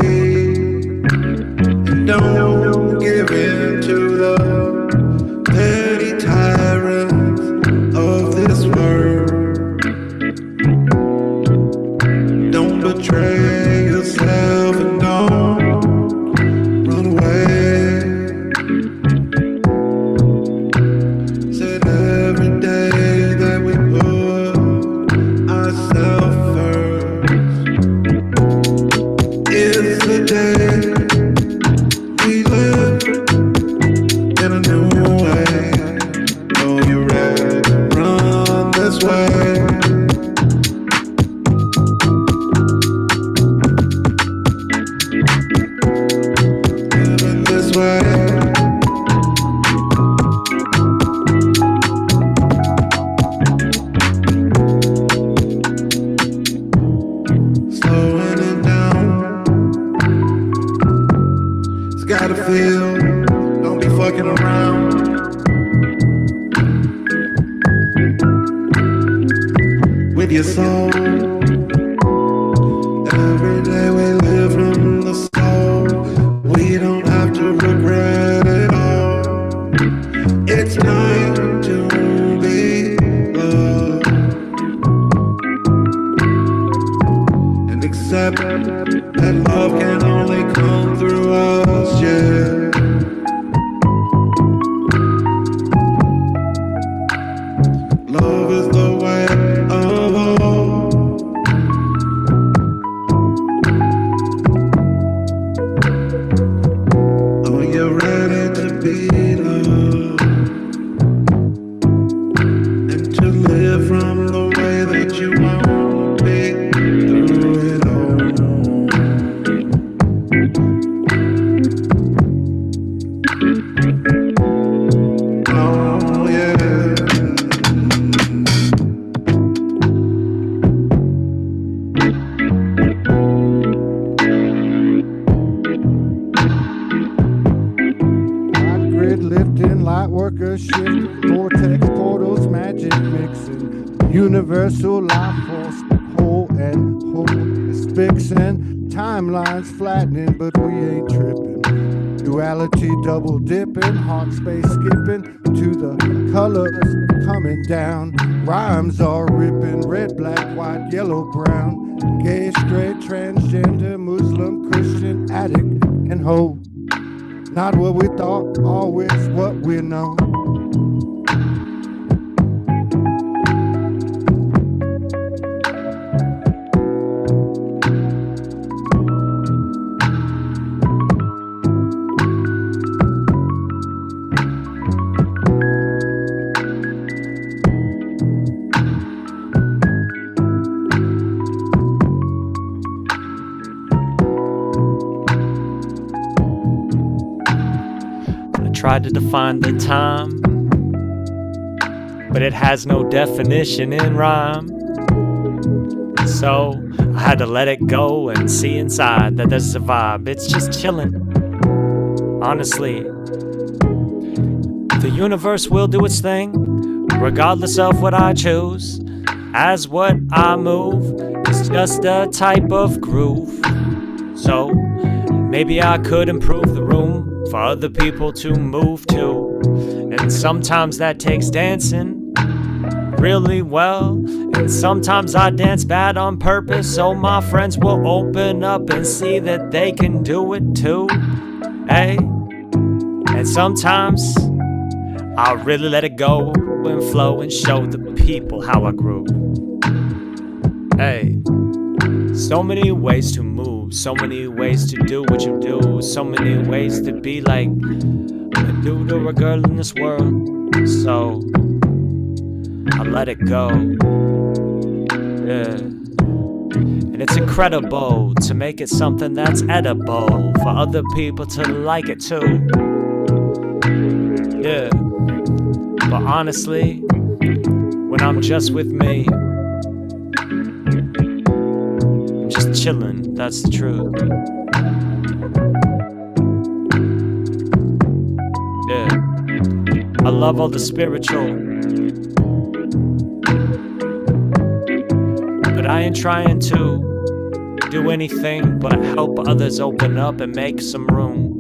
and don't give in to the petty tyrants of this world. Don't betray yourself and don't run away. Said every day that we put ourselves first is the day we live in a new way. Oh, you ready to run this way? Living this way. Slowing it down. It's gotta feel. Don't be fucking around. With your soul. Every day we live from the soul. We don't have to regret it all. It's time to be loved and accept that love can only come through us, yeah. Love is the way of all. Are you ready to be loved and to live from the way that you want to be through it all? Oh yeah. Grid lifting, light workers shifting, vortex portals, magic mixing, universal life force, whole and whole is fixing, timelines flattening, but we ain't tripping. Duality double dipping, heart space skipping to the colors coming down. Rhymes are ripping, red, black, white, yellow, brown. Gay, straight, transgender, Muslim, Christian, addict, and hoe. Not what we thought, always what we know. tried to define the time, but it has no definition in rhyme. So I had to let it go and see inside that there's a vibe. It's just chillin'. Honestly, the universe will do its thing, regardless of what I choose. As what I move is just a type of groove. So maybe I could improve the room for other people to move to. And sometimes that takes dancing really well. And sometimes I dance bad on purpose, so my friends will open up and see that they can do it too. Hey, and sometimes I really let it go and flow and show the people how I grew. Hey, so many ways to move, so many ways to do what you do, so many ways to be like a dude or a girl in this world. So I let it go. Yeah. And it's incredible to make it something that's edible for other people to like it too. Yeah. But honestly, when I'm just with me, I'm just chillin', that's the truth. Yeah. I love all the spiritual, but I ain't trying to do anything but help others open up and make some room.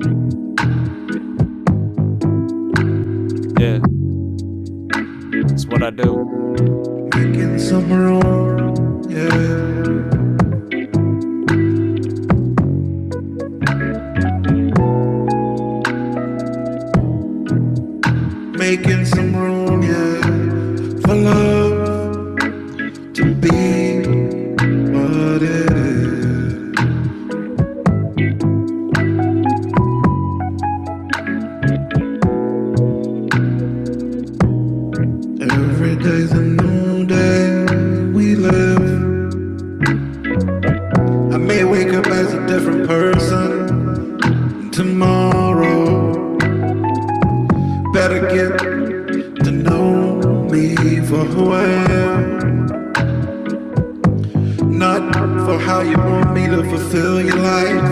Yeah. That's what I do. Making some room, yeah. Making some room, yeah, for love to be what it is. Every day's a new day we live. I may wake up as a different person tomorrow. Better get to know me for who I am, not for how you want me to fulfill your life.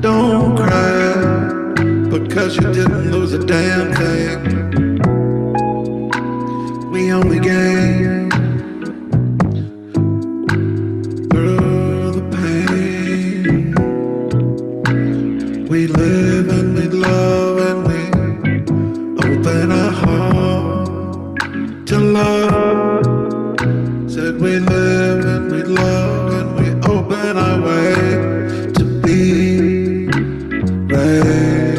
Don't cry because you didn't lose a damn thing. We only gain through the pain. We live and we love and we open our heart to love. Said we live and we love and we open our way to be right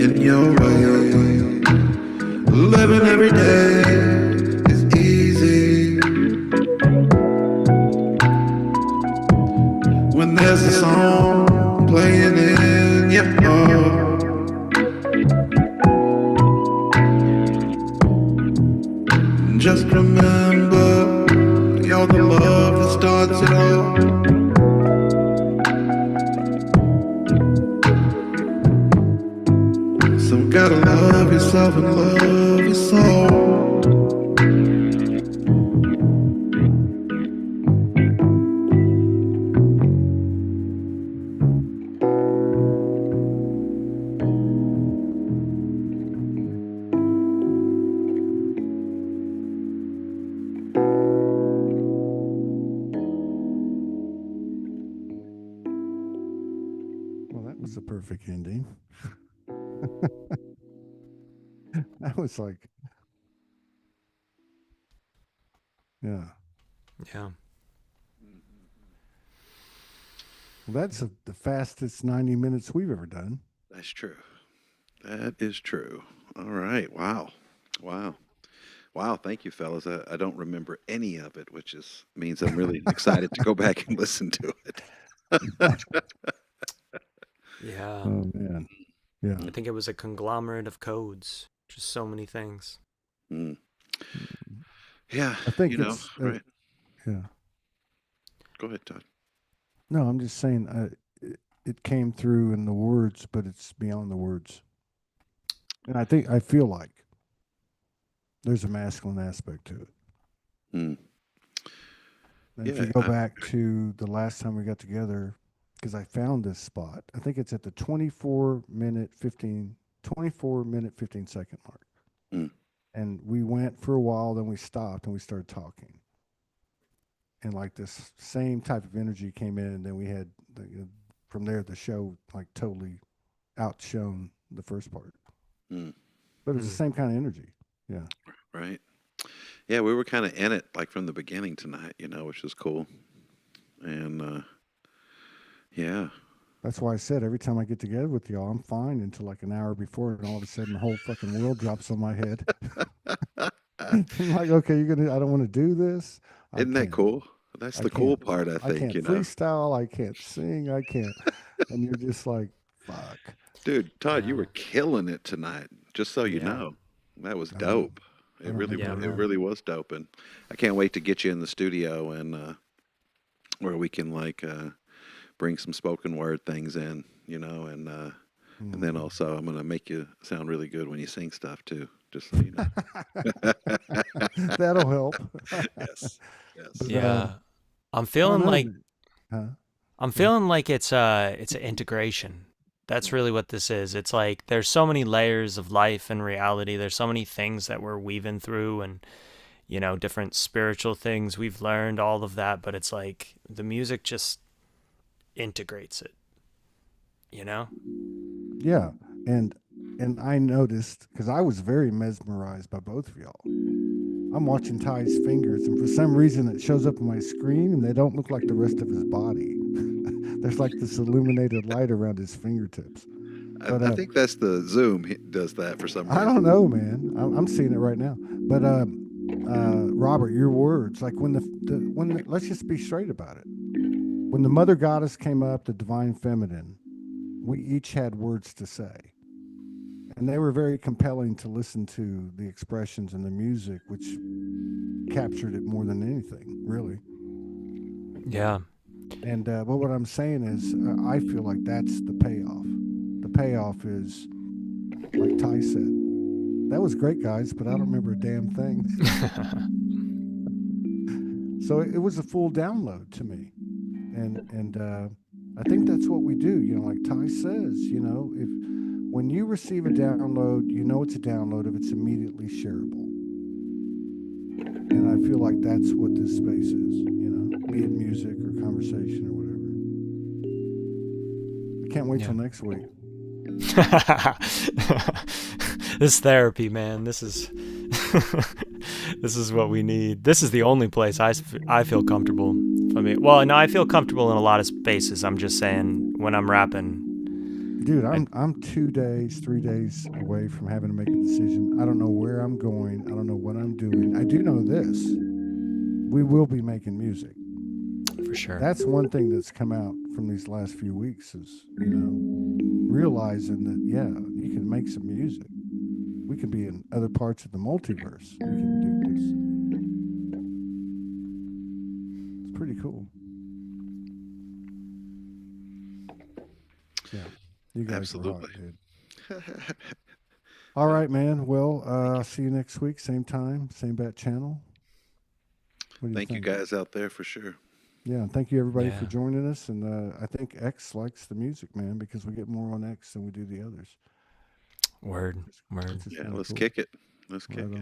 in your way. Living every day is easy when there's a song playing in your heart. Just remember, you're the love that starts it all. So gotta love yourself and love your soul. Well, that was a perfect ending. That was like, yeah. Yeah. Well, that's the fastest 90 minutes we've ever done. That's true. That is true. All right. Wow. Wow. Wow. Thank you, fellas. I don't remember any of it, which is means I'm really excited to go back and listen to it. Yeah. Oh, man. Yeah. I think it was a conglomerate of codes. Just so many things. Mm. Yeah. I think You know, it's, right. yeah. Go ahead, Todd. No, I'm just saying, it came through in the words, but it's beyond the words. And I feel like there's a masculine aspect to it. Mm. And if Yeah. you go back to the last time we got together, because I found this spot, I think it's at the 24-minute 15-second mark. Mm. And we went for a while, then we stopped and we started talking. And like this same type of energy came in, and then we had from there the show like totally outshone the first part. Mm. But it was the same kind of energy. Yeah. Right. Yeah, we were kind of in it like from the beginning tonight, which is cool. And yeah. That's why I said every time I get together with y'all, I'm fine until like an hour before, and all of a sudden the whole fucking world drops on my head. I'm like, okay, I don't want to do this. I Isn't that can't. cool? That's I the cool can't. part, I I think, can't freestyle. I can't sing. I can't. And you're just like, fuck. Dude, Todd, you Yeah. were killing it tonight. Just so you Yeah. know, that was I don't, dope. I It don't really, think Yeah, I it have. man. really was dope, and I can't wait to get you in the studio and where we can like bring some spoken word things in, and then Mhm. also I'm gonna make you sound really good when you sing stuff too. Just so you know. That'll help. Yes, yes. But Yeah. I'm I don't feeling know. like Huh? I'm Go ahead. feeling like it's an integration. That's really what this is. It's like there's so many layers of life and reality. There's so many things that we're weaving through, and different spiritual things we've learned, all of that, but it's like the music just integrates it, you know? Yeah, and I noticed because I was very mesmerized by both of y'all. I'm watching Ty's fingers, and for some reason, it shows up on my screen, and they don't look like the rest of his body. There's like this illuminated light around his fingertips. But I think that's the Zoom does that for some I reason. don't know, man. I'm seeing it right now. But Robert, your words, like let's just be straight about it. When the Mother Goddess came up, the Divine Feminine, we each had words to say. And they were very compelling to listen to the expressions and the music, which captured it more than anything, really. Yeah. And but what I'm saying is, I feel like that's the payoff. The payoff is, like Ty said, that was great, guys, but I don't remember a damn thing. So it was a full download to me, and I think that's what we do. Like Ty says, if when you receive a download, you know it's a download if it's immediately shareable. And I feel like that's what this space is, be it music or conversation or whatever. I can't wait Yeah. till next week. This therapy, man. This is this is what we need. This is the only place I feel comfortable. I mean, well, no, I feel comfortable in a lot of spaces. I'm just saying when I'm rapping, Dude, I, I'm 2 days, 3 days away from having to make a decision. I don't know where I'm going. I don't know what I'm doing. I do know this. We will be making music. for sure. That's one thing that's come out from these last few weeks is, realizing that, yeah, you can make some music. We can be in other parts of the multiverse. We can do this. It's pretty cool. Yeah. You guys were hot, Absolutely. dude. All right, man. Well, I'll see you next week. Same time, same bat channel. What do you Thank you think? guys out there for sure. Yeah, and thank you everybody for Yeah. joining us. And I think X likes the music, man, because we get more on X than we do the others. Word. Which Word. is Yeah, kind of let's cool. kick it. Let's Right kick it. on.